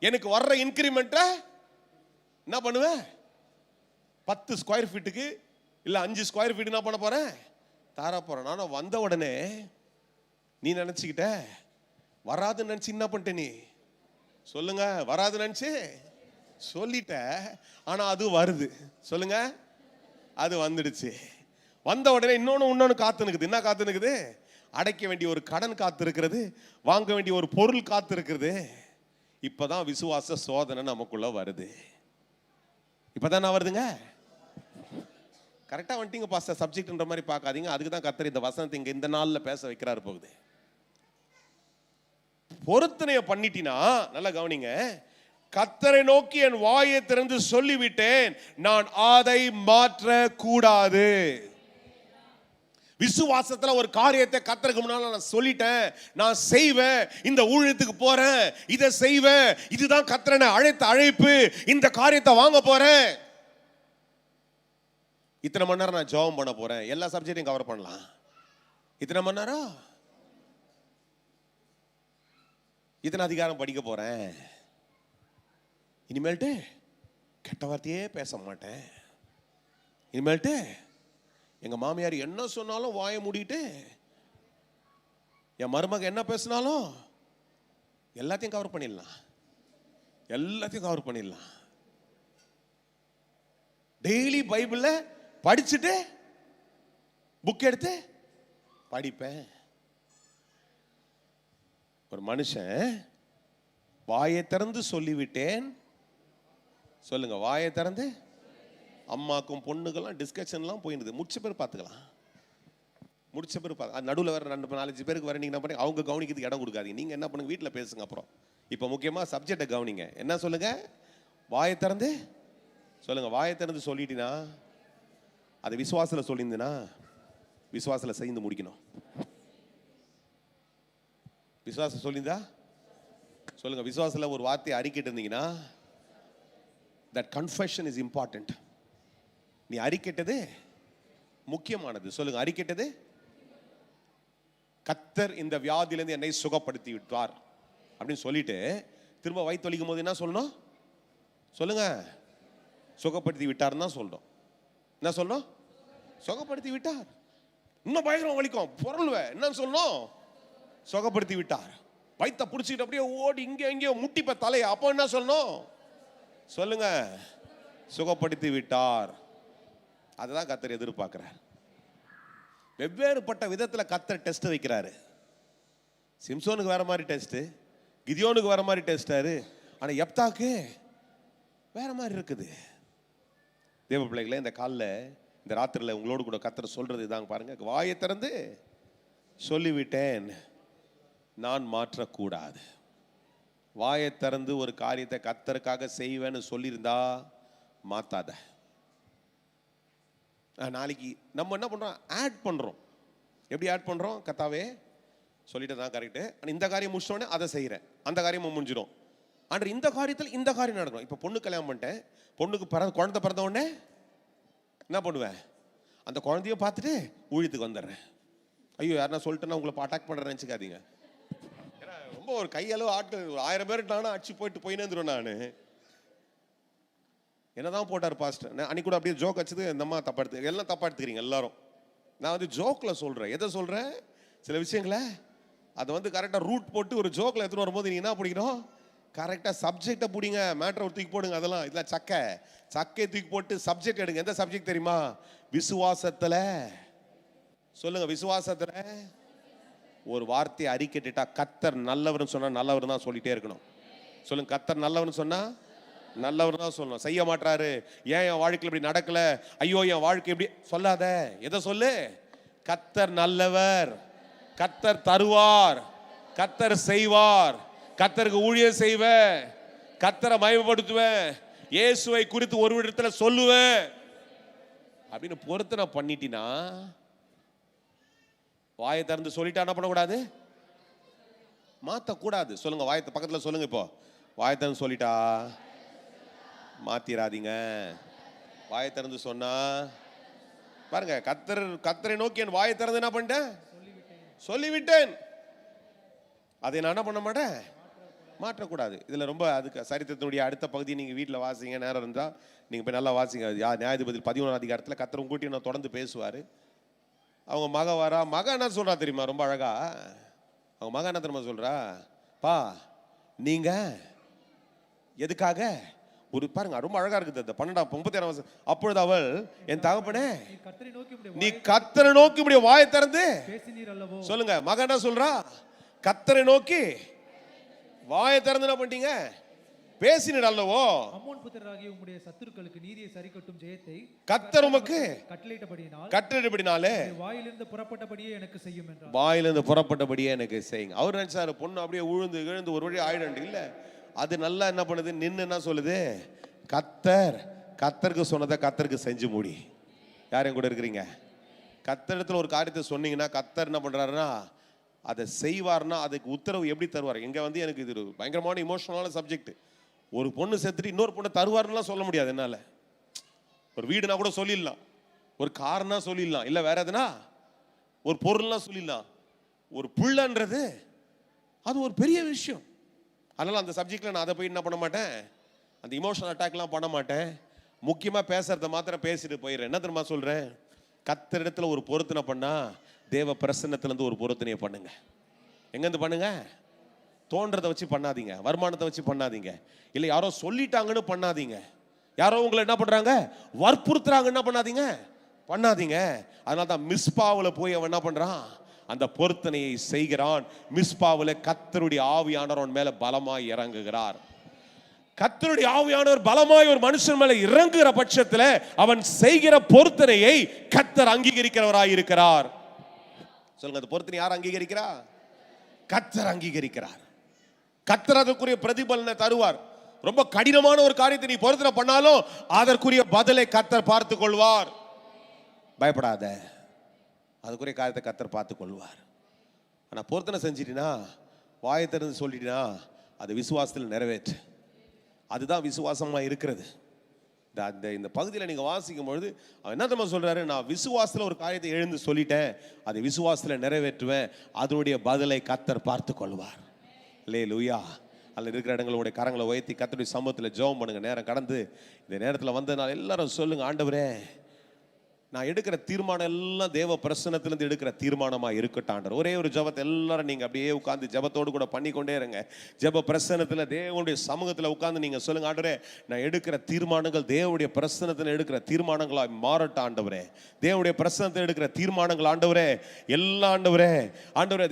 எனக்கு வர்ற இன்கிரிமெண்ட்டை என்ன பண்ணுவேன்? 10 ஸ்கொயர் ஃபீட்டுக்கு இல்ல 5 ஸ்கொயர் ஃபீட் என்ன பண்ண போறேன், தர போறேன். நானும் வந்த உடனே நீ நினைச்சுக்கிட்ட வராதுன்னு நினைச்சு என்ன பண்ணிட்ட நீ சொல்லுங்க, வராது நினைச்சு சொல்லிட்ட. ஆனா அது வருது. சொல்லுங்க, அது வந்துடுச்சு. வந்த உடனே இன்னொன்னு காத்து நிக்குது. என்ன காத்து நிக்குது? அடைக்க வேண்டிய ஒரு கடன் காத்து இருக்கிறது, வாங்க வேண்டிய ஒரு பொருள் காத்து இருக்கிறது. இப்பதான் விசுவாச சோதனை நமக்குள்ள வருது. இப்பதான் வருதுங்க. கரெக்டா வந்துட்டீங்க பாஸ்டர், சப்ஜெக்ட்ன்ற மாதிரி பார்க்காதீங்க. அதுக்கு தான் கர்த்தர் இந்த வசனத்தை இங்க இந்த நாள்ல பேச வைக்கிறாரு போகுது. பொருத்தனைய பண்ணிட்டினா நல்லா கவனிங்க. கர்த்தரை நோக்கி என் வாயை திறந்து சொல்லிவிட்டேன், நான் அதை மாற்ற கூடாது. விசுவாசத்துல ஒரு காரியத்தை கர்த்தருக்கு முன்னால நான் சொல்லிட்டேன், நான் செய்வேன், இந்த ஊழியத்துக்கு போறேன், இதை செய்வேன், இதுதான் கர்த்தரை அழைத்த அழைப்பு, இந்த காரியத்தை வாங்க போறேன், இத்தனை மணி நேரம் நான் ஜெபம் பண்ண போறேன், எல்லா சப்ஜெக்டையும் கவர் பண்ணலாம். இத்தனை மணி நேரம் இத்தனை அதிகாரம் படிக்க போறேன், இனிமேல்ட்டு கெட்ட வார்த்தையே பேச மாட்டேன், இனிமேல்ட்டு எங்க மாமியார் என்ன சொன்னாலும் வாயை மூடிட்டு, என் மருமக என்ன பேசினாலும் எல்லாத்தையும் கவர் பண்ணிடலாம், எல்லாத்தையும் கவர் பண்ணிடலாம். டெய்லி பைபிள்ல படிச்சுட்டு புக் எடுத்து படிப்பேன். ஒரு மனுஷன் வாயை திறந்து சொல்லிவிட்டேன். சொல்லுங்க, வாயை திறந்து. அம்மாக்கும் பொண்ணுக்கெல்லாம் டிஸ்கஷன்லாம் போயிடுது. முடிச்ச பேர் பார்த்துக்கலாம், முடிச்ச பேர் பார்த்து நடுவில் வர 2-4 பேருக்கு வர நீங்கள் என்ன பண்ணி அவங்க கவனிக்கிறதுக்கு இடம் கொடுக்காதீங்க. நீங்கள் என்ன பண்ணுங்க, வீட்டில் பேசுங்க. அப்புறம் இப்போ முக்கியமாக சப்ஜெக்டை கவனிங்க. என்ன சொல்லுங்க, வாயை திறந்து சொல்லுங்க. வாயை திறந்து சொல்லிட்டீங்கன்னா அது விசுவாசத்தில் சொல்லியிருந்தேன்னா விசுவாசத்தில் செய்து முடிக்கணும். விசுவாசம் சொல்லியிருந்தா சொல்லுங்க. விசுவாசத்தில் ஒரு வார்த்தையை அறிக்கிட்டு இருந்தீங்கன்னா that confession is important. நீ அறிக்கிட்டது முக்கியமானது. சொல்லுங்க, அறிக்கிட்டது. கர்த்தர் இந்த வியாதியிலிருந்து என்னை சுகப்படுத்தி விட்டார் அப்படின்னு சொல்லிட்டு திரும்ப வயிற்று வலிக்கும் போது என்ன சொல்லணும்? சொல்லுங்க, சுகப்படுத்தி விட்டார்னு தான் சொல்றோம். என்ன சொல்லணும்? சுகப்படுத்தி விட்டார். இன்னும் பயங்கரம் வலிக்கும், பொருள்வே என்னன்னு சொல்லணும்? சுகப்படுத்தி விட்டார். வயிற்ற பிடிச்சிட்டு அப்படியே ஓடி இங்கே எங்கேயோ முட்டிப்ப தலையை, அப்போ என்ன சொல்லணும்? சொல்லுங்க, சுகப்படுத்தி விட்டார். அதுதான் கர்த்தர் எதிர்பார்க்கிறார். வெவ்வேறுபட்ட விதத்தில் கர்த்தர் டெஸ்ட் வைக்கிறாரு. சிம்சோனுக்கு வேற மாதிரி டெஸ்ட், கிதியோனுக்கு வேற மாதிரி டெஸ்டாரு, ஆனா யெப்தாக்கு வேற மாதிரி இருக்குது. தேவ பிள்ளைகளே, இந்த காலில் இந்த ராத்திரியில் உங்களோடு கூட கர்த்தர் சொல்றது இதாங்க பாருங்க. வாயை திறந்து சொல்லிவிட்டேன், நான் மாற்றக்கூடாது. வாயை திறந்து ஒரு காரியத்தை கர்த்தருக்காக செய்வேன்னு சொல்லியிருந்தா மாத்தாத. நாளைக்கு நம்ம என்ன பண்றோம்? ஆட் பண்றோம். எப்படி ஆட் பண்றோம்? கர்த்தாவே சொல்லிட்டு தான் கரெக்டு, இந்த காரியம் முடிச்சோடனே அதை செய்கிறேன், அந்த காரியமும் முடிஞ்சிடும். ஆனால் இந்த காரியத்தில் இந்த காரியம் நடக்கும். இப்போ பொண்ணு கல்யாணம் பண்ணிட்டேன், பொண்ணுக்கு குழந்தை பிறந்த உடனே என்ன பண்ணுவேன்? அந்த குழந்தைய பார்த்துட்டு ஊழியத்துக்கு வந்துடுறேன். ஐயோ, யாருன்னா சொல்லிட்டுன்னா உங்களை அட்டாக் பண்ணுறேன்னு நினச்சிக்காதீங்க. ஏன்னா ரொம்ப ஒரு கையளவு ஆட்கள் 1000 பேருட்டானா அடிச்சு போயிட்டு போயின்னு வந்துடும். நான் என்னதான் போட்டார் பாஸ்டர், அன்னைக்கு கூட அப்படியே ஜோக் வச்சது இந்த அம்மா தப்பா எடுத்து எல்லாம் தப்பா எடுத்துக்கிறீங்க எல்லாரும். நான் வந்து ஜோக்கில் சொல்கிறேன். எதை சொல்கிறேன்? சில விஷயங்களை அதை வந்து கரெக்டாக ரூட் போட்டு ஒரு ஜோக்கில் எடுத்துன்னு வரும்போது நீங்கள் என்ன பிடிக்கணும்? கரெக்டாக சப்ஜெக்டை பிடிங்க, மேட்டரை தூக்கி போடுங்க. அதெல்லாம் இதெல்லாம் சக்கையை தூக்கி போட்டு சப்ஜெக்ட் எடுங்க. எந்த சப்ஜெக்ட் தெரியுமா? விசுவாசத்தில். சொல்லுங்க, விசுவாசத்தில் ஒரு வார்த்தையை அறிக்கைட்டா கர்த்தர் நல்லவர்னு சொன்னால் நல்லவர் தான் சொல்லிட்டே இருக்கணும். சொல்லுங்க, கர்த்தர் நல்லவர்னு சொன்னால் நல்லவர் தான் சொல்லணும். செய்ய மாட்டாரு, ஏன் என் வாழ்க்கையில் இப்படி நடக்கல, ஐயோ என் வாழ்க்கை இப்படி சொல்லாத. எதை சொல்லு? கர்த்தர் நல்லவர், கர்த்தர் தருவார், கர்த்தர் செய்வார், கர்த்தருக்கு ஊழியம் செய்வேன், கர்த்தரை மகிமைப்படுத்துவேன், இயேசுவை குறித்து ஒரு இடத்துல சொல்லுவேன் அப்படின்னு பொருத்தனை பண்ணிட்டினா, வாயை திறந்து சொல்லிட்டா என்ன பண்ணக்கூடாது? மாற்றக்கூடாது. சொல்லுங்க, வாயத்தை பக்கத்தில் சொல்லுங்க. இப்போ வாயை திறந்து சொல்லிட்டா மாத்திராதீங்க. வாயை திறந்து சொன்னா பாருங்க, கர்த்தரை நோக்கி என் வாயை திறந்து என்ன பண்ணிட்டேன்? சொல்லிவிட்டேன். அதை நான் என்ன பண்ண மாட்டேன்? மாற்றக்கூடாது. இதில் ரொம்ப அதுக்கு சரித்திரத்தினுடைய அடுத்த பகுதியை நீங்கள் வீட்டில் வாசிங்க, நேரம் இருந்தால் நீங்கள் போய் நல்லா வாசிங்க. நியாயாதிபதி 11ஆம் அதிகாரத்தில் கர்த்தர் உங்கூட்டி நான் தொடர்ந்து பேசுவார். அவங்க மக என்ன சொல்கிறா தெரியுமா? ரொம்ப அழகா அவங்க மக என்ன தெரியுமா சொல்கிறா? பா நீங்கள் எதுக்காக ஒரு பாருங்க, ரொம்ப அழகா இருக்குது அந்த 12:36. அப்பொழுது அவள், என் தகப்பனே நீ கர்த்தரை நோக்கி உம்முடைய வாயை திறந்து சொல்லுங்க. மகன் என்ன சொல்றா? கர்த்தரை நோக்கி வாயை திறந்து என்ன பண்ணிட்டீங்க? பேசினீர் அல்லவோ. அம்மோன் புத்திரராகிய உம்முடைய சத்துருக்களுக்கு நீதியை சரிக்கட்டும் ஜெயத்தை கர்த்தர் உமக்கு கட்டளையிட்டபடினாலே வாயிலிருந்து புறப்பட்டபடியே எனக்கு செய்யும் என்றார். வாயிலிருந்து புறப்பட்டபடியே எனக்கு செய்யுங்க. அவர் நினைச்சாரு பொண்ணு அப்படியே விழுந்து ஒரு வழி ஆயிடும். இல்ல, அது நல்லா என்ன பண்ணுது? நின்று என்ன சொல்லுது? கர்த்தருக்கு சொன்னதை கர்த்தருக்கு செஞ்சு மூடி. யாரையும் கூட இருக்கிறீங்க? கர்த்தரிடத்துல ஒரு காரியத்தை சொன்னீங்கன்னா கர்த்தர் என்ன பண்றாருன்னா அதை செய்வார்னா அதுக்கு உத்தரவு எப்படி தருவார்? இங்க எனக்கு இது ஒரு பயங்கரமான இமோஷனலான சப்ஜெக்ட். ஒரு பொண்ணு செத்துட்டு இன்னொரு பொண்ணை தருவாருன்னா சொல்ல முடியாது என்னால. ஒரு வீடுனா கூட சொல்லிடலாம், ஒரு கார்னா சொல்லிடலாம், இல்ல வேற எதுனா ஒரு பொருள்னா சொல்லிடலாம். ஒரு புள்ளன்றது அது ஒரு பெரிய விஷயம். அதனால அந்த சப்ஜெக்ட்ல நான் அதை போய் என்ன பண்ண மாட்டேன், அந்த இமோஷனல் அட்டாக்லாம் பண்ண மாட்டேன். முக்கியமா பேசுறத மாத்திரம் பேசிட்டு போயிடுறேன். என்ன தெரியுமா சொல்றேன்? கர்த்தரிடத்துல ஒரு பொருத்தனை பண்ணா தேவ பிரசன்னத்திலிருந்து ஒரு பொருத்தனையை பண்ணுங்க. எங்கேருந்து பண்ணுங்க? தோன்றதை வச்சு பண்ணாதீங்க, வருமானத்தை வச்சு பண்ணாதீங்க, இல்லை யாரோ சொல்லிட்டாங்கன்னு பண்ணாதீங்க, யாரோ உங்களை என்ன பண்றாங்க வற்புறுத்துறாங்க என்ன பண்ணாதீங்க. அதனால தான் மிஸ்பாவில் போய் அவன் என்ன பண்றான்? அந்த பொருத்தனையை செய்கிறான். மிஸ்பாவில் கர்த்தருடைய ஆவியானவர் மேல பலமாய் இறங்குகிறார். கர்த்தருடைய ஆவியானவர் பலமாய் ஒரு மனுஷன் மேல இறங்குகிற பட்சத்தில் அவன் செய்கிற பொருத்தனையை கர்த்தர் அங்கீகரிக்கிறவராய் இருக்கிறார். சொல்லுங்க, அந்த பொருத்தனை யார் அங்கீகரிக்கிறா? கர்த்தர் அங்கீகரிக்கிறார். கர்த்தர் அதற்குரிய பிரதிபலனை தருவார். ரொம்ப கடினமான ஒரு காரியத்தை நீ பொருத்தனை பண்ணாலும் அதற்குரிய பதிலை கர்த்தர் பார்த்துக் கொள்வார். பயப்படாத, அதுக்குரிய காரியத்தை கர்த்தர் பார்த்துக் கொள்வார். ஆனா பொருத்தனை செஞ்சிட்டினா, வாயை திறந்து சொல்லிட்டினா அது விசுவாசத்தில் நிறைவேற்று. அதுதான் விசுவாசமா இருக்கிறது. இந்த பகுதியில் நீங்க வாசிக்கும் பொழுது அவன் என்ன தெரியுமா சொல்றாரு? நான் விசுவாசத்தில் ஒரு காரியத்தை எழுந்து சொல்லிட்டேன், அதை விசுவாசத்தில் நிறைவேற்றுவேன், அதனுடைய பதிலை கர்த்தர் பார்த்து கொள்வார். அல்லேலூயா. அதில் இருக்கிற இடங்களுடைய கரங்களை உயர்த்தி கர்த்தருடைய சமூகத்தில் ஜெபம் பண்ணுங்க. நேரம் கடந்து இந்த நேரத்தில் வந்ததுனால எல்லாரும் சொல்லுங்க, ஆண்டவரே நான் எடுக்கிற தீர்மானம் எல்லாம் தேவ பிரசன்னத்திலிருந்து எடுக்கிற தீர்மானமா இருக்கட்டும் ஆண்டவர். ஒரே ஒரு ஜெபத்தை எல்லாரும் நீங்க அப்படியே உட்கார்ந்து ஜெபத்தோடு கூட பண்ணிக்கொண்டே இருங்க. ஜெப பிரசன்னத்தில் தேவனுடைய சமூகத்தில் உட்கார்ந்து நீங்க சொல்லுங்க, ஆண்டவரே நான் எடுக்கிற தீர்மானங்கள் தேவனுடைய பிரசன்னத்தில் எடுக்கிற தீர்மானங்களாய் மாறட்டும் ஆண்டவரே. தேவனுடைய பிரசன்னத்தில் எடுக்கிற தீர்மானங்கள் ஆண்டவரே எல்லா ஆண்டவரே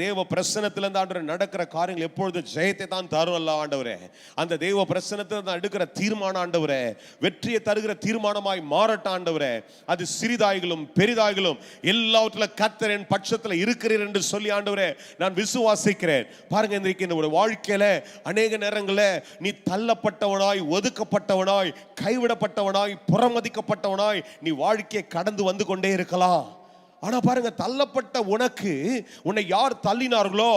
தேவ பிரசன்னத்திலிருந்து ஆண்டவரே நடக்கிற காரியங்கள் எப்பொழுது ஜெயத்தை தான் தரும் அல்ல ஆண்டவரே. அந்த தேவ பிரசன்னத்தில் தான் எடுக்கிற தீர்மானம் ஆண்டவரே வெற்றியை தருகிற தீர்மானமாய் மாறட்டும் ஆண்டவரே. அது சிறிதாய் பெரிதாகிலும் எல்லாவற்றிலும் கர்த்தர் என் பட்சத்தில் இருக்கிறீர் என்று சொல்லி ஆண்டவரே நான் விசுவாசிக்கிறேன். பாருங்க, இன்றைக்கு இந்த வாழ்க்கையில அநேக நேரங்களில் நீ தள்ளப்பட்டவனாய், ஒதுக்கப்பட்டவனாய், கைவிடப்பட்டவனாய், புறமதிக்கப்பட்டவனாய் நீ வாழ்க்கையை கடந்து வந்து கொண்டே இருக்கலாம். ஆனா பாருங்க, தள்ளப்பட்ட உன்னை யார் தள்ளினார்களோ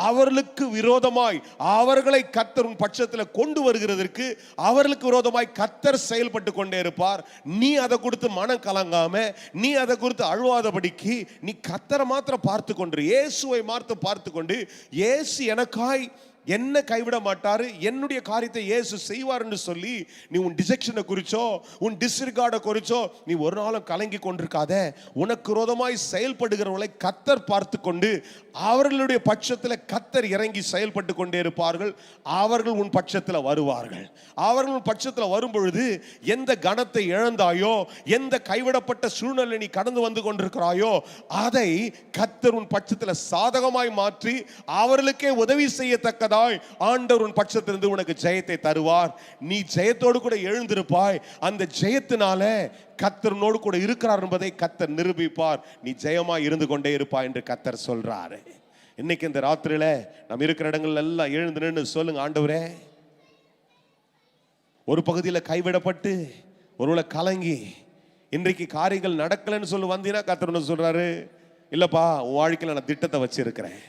அவர்களுக்கு விரோதமாய் அவர்களை கர்த்தர் உன் பட்சத்தில் கொண்டு வருகிறதற்கு அவர்களுக்கு விரோதமாய் கர்த்தர் செயல்பட்டு கொண்டே இருப்பார். நீ அதை கொடுத்து மனம் கலங்காம, நீ அதை குறித்து அழுவாதபடிக்கு நீ கர்த்தரை மாத்திரம் பார்த்து கொண்டு, இயேசுவை மாத்திரம் பார்த்து கொண்டு, இயேசு எனக்காய் என்ன கைவிட மாட்டாரு, என்னுடைய காரியத்தை இயேசு செய்வார் என்று சொல்லி நீ உன் டிசெக்ஷனை குறிச்சோ உன் டிஸ்ரிகார்டை குறிச்சோ நீ ஒரு நாளும் கலங்கி கொண்டிருக்காத. உனக்கு விரோதமாய் செயல்படுகிறவர்களை கர்த்தர் பார்த்து கொண்டு அவர்களுடைய பட்சத்தில் கர்த்தர் இறங்கி செயல்பட்டு கொண்டே இருப்பார்கள். அவர்கள் உன் பட்சத்தில் வருவார்கள். அவர்கள் உன் பட்சத்தில் வரும் பொழுது எந்த கனத்தை இழந்தாயோ, எந்த கைவிடப்பட்ட சூழ்நிலை நீ கடந்து வந்து கொண்டிருக்கிறாயோ அதை கர்த்தர் உன் பட்சத்தில் சாதகமாய் மாற்றி அவர்களுக்கே உதவி செய்யத்தக்கதாக ஆண்டவர் உன் பட்சத்திலிருந்து உனக்கு ஜெயத்தை தருவார். நீ ஜெயத்தோடு கூட எழுந்திருப்பாய். அந்த ஜெயத்தினால கர்த்தரோடு கூட இருக்கிறார் என்பதை கர்த்தர் நிரூபிப்பார். நீ ஜெயமாய் இருந்து கொண்டே இருப்பாய் என்று கர்த்தர் சொல்றாரு. இன்னைக்கு இந்த ராத்திரியில நம்ம இருக்கிற இடங்கள் எல்லாம் எழுந்து நின்று சொல்லுங்க, ஆண்டவரே ஒரு பகுதியில் கைவிடப்பட்டு ஒருவேளை கலங்கி இன்றைக்கு காரியங்கள் நடக்கலன்னு சொல்லி வந்தீங்கன்னா கர்த்தர் சொல்றாரு, இல்லப்பா உன் வாழ்க்கையில நான் திட்டத்தை வச்சிருக்கிறேன்,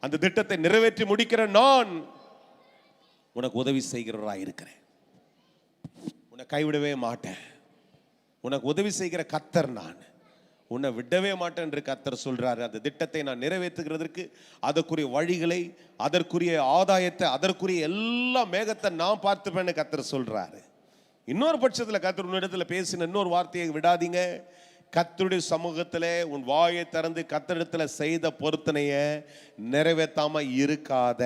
அந்த திட்டத்தை நிறைவேற்றி முடிக்கிற நான் உனக்கு உதவி செய்கிறவராக இருக்கிறேன், உன்னை கைவிடவே மாட்டேன், உனக்கு உதவி செய்கிற கர்த்தர் நான், உன்னை விடவே மாட்டேன் என்று கர்த்தர் சொல்றாரு. அந்த திட்டத்தை நான் நிறைவேற்றுகிறதற்கு அதற்குரிய வழிகளை, அதற்குரிய ஆதாயத்தை, அதற்குரிய எல்லா மேகத்தை நான் பார்த்துப்பேன்னு கர்த்தர் சொல்றாரு. இன்னொரு பட்சத்தில் கர்த்தர் உன்னிடத்துல பேசின இன்னொரு வார்த்தையை விடாதீங்க. கர்த்தருடைய சமூகத்துல உன் வாயை திறந்து கர்த்தரிடத்துல செய்த பொருத்தனைய நிறைவேற்றாம இருக்காத,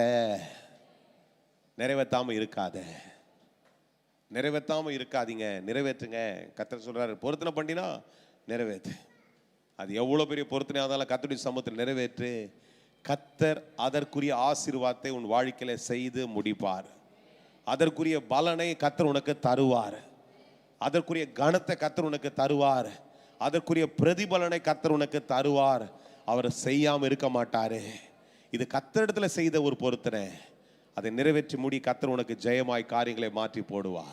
நிறைவேற்றாம இருக்காத, நிறைவேற்றாம இருக்காதீங்க, நிறைவேற்றுங்க. கர்த்தர் சொல்றாரு, பொருத்தனை பண்ணினா நிறைவேற்று. அது எவ்வளவு பெரிய பொருத்தனையா இருந்தாலும் கர்த்தருடைய சமூகத்தில் நிறைவேற்று. கர்த்தர் அதற்குரிய ஆசீர்வாதத்தை உன் வாழ்க்கையில செய்து முடிப்பார். அதற்குரிய பலனை கர்த்தர் உனக்கு தருவார். அதற்குரிய கனத்தை கர்த்தர் உனக்கு தருவார். அதற்குரிய பிரதிபலனை கர்த்தர் உனக்கு தருவார். அவர் செய்யாம இருக்க மாட்டாரு. இது கர்த்தரிடத்துல செய்த ஒரு பொருத்தனை. அதை நிறைவேற்றி முடி கர்த்தர் உனக்கு ஜெயமாய் காரியங்களை மாற்றி போடுவார்.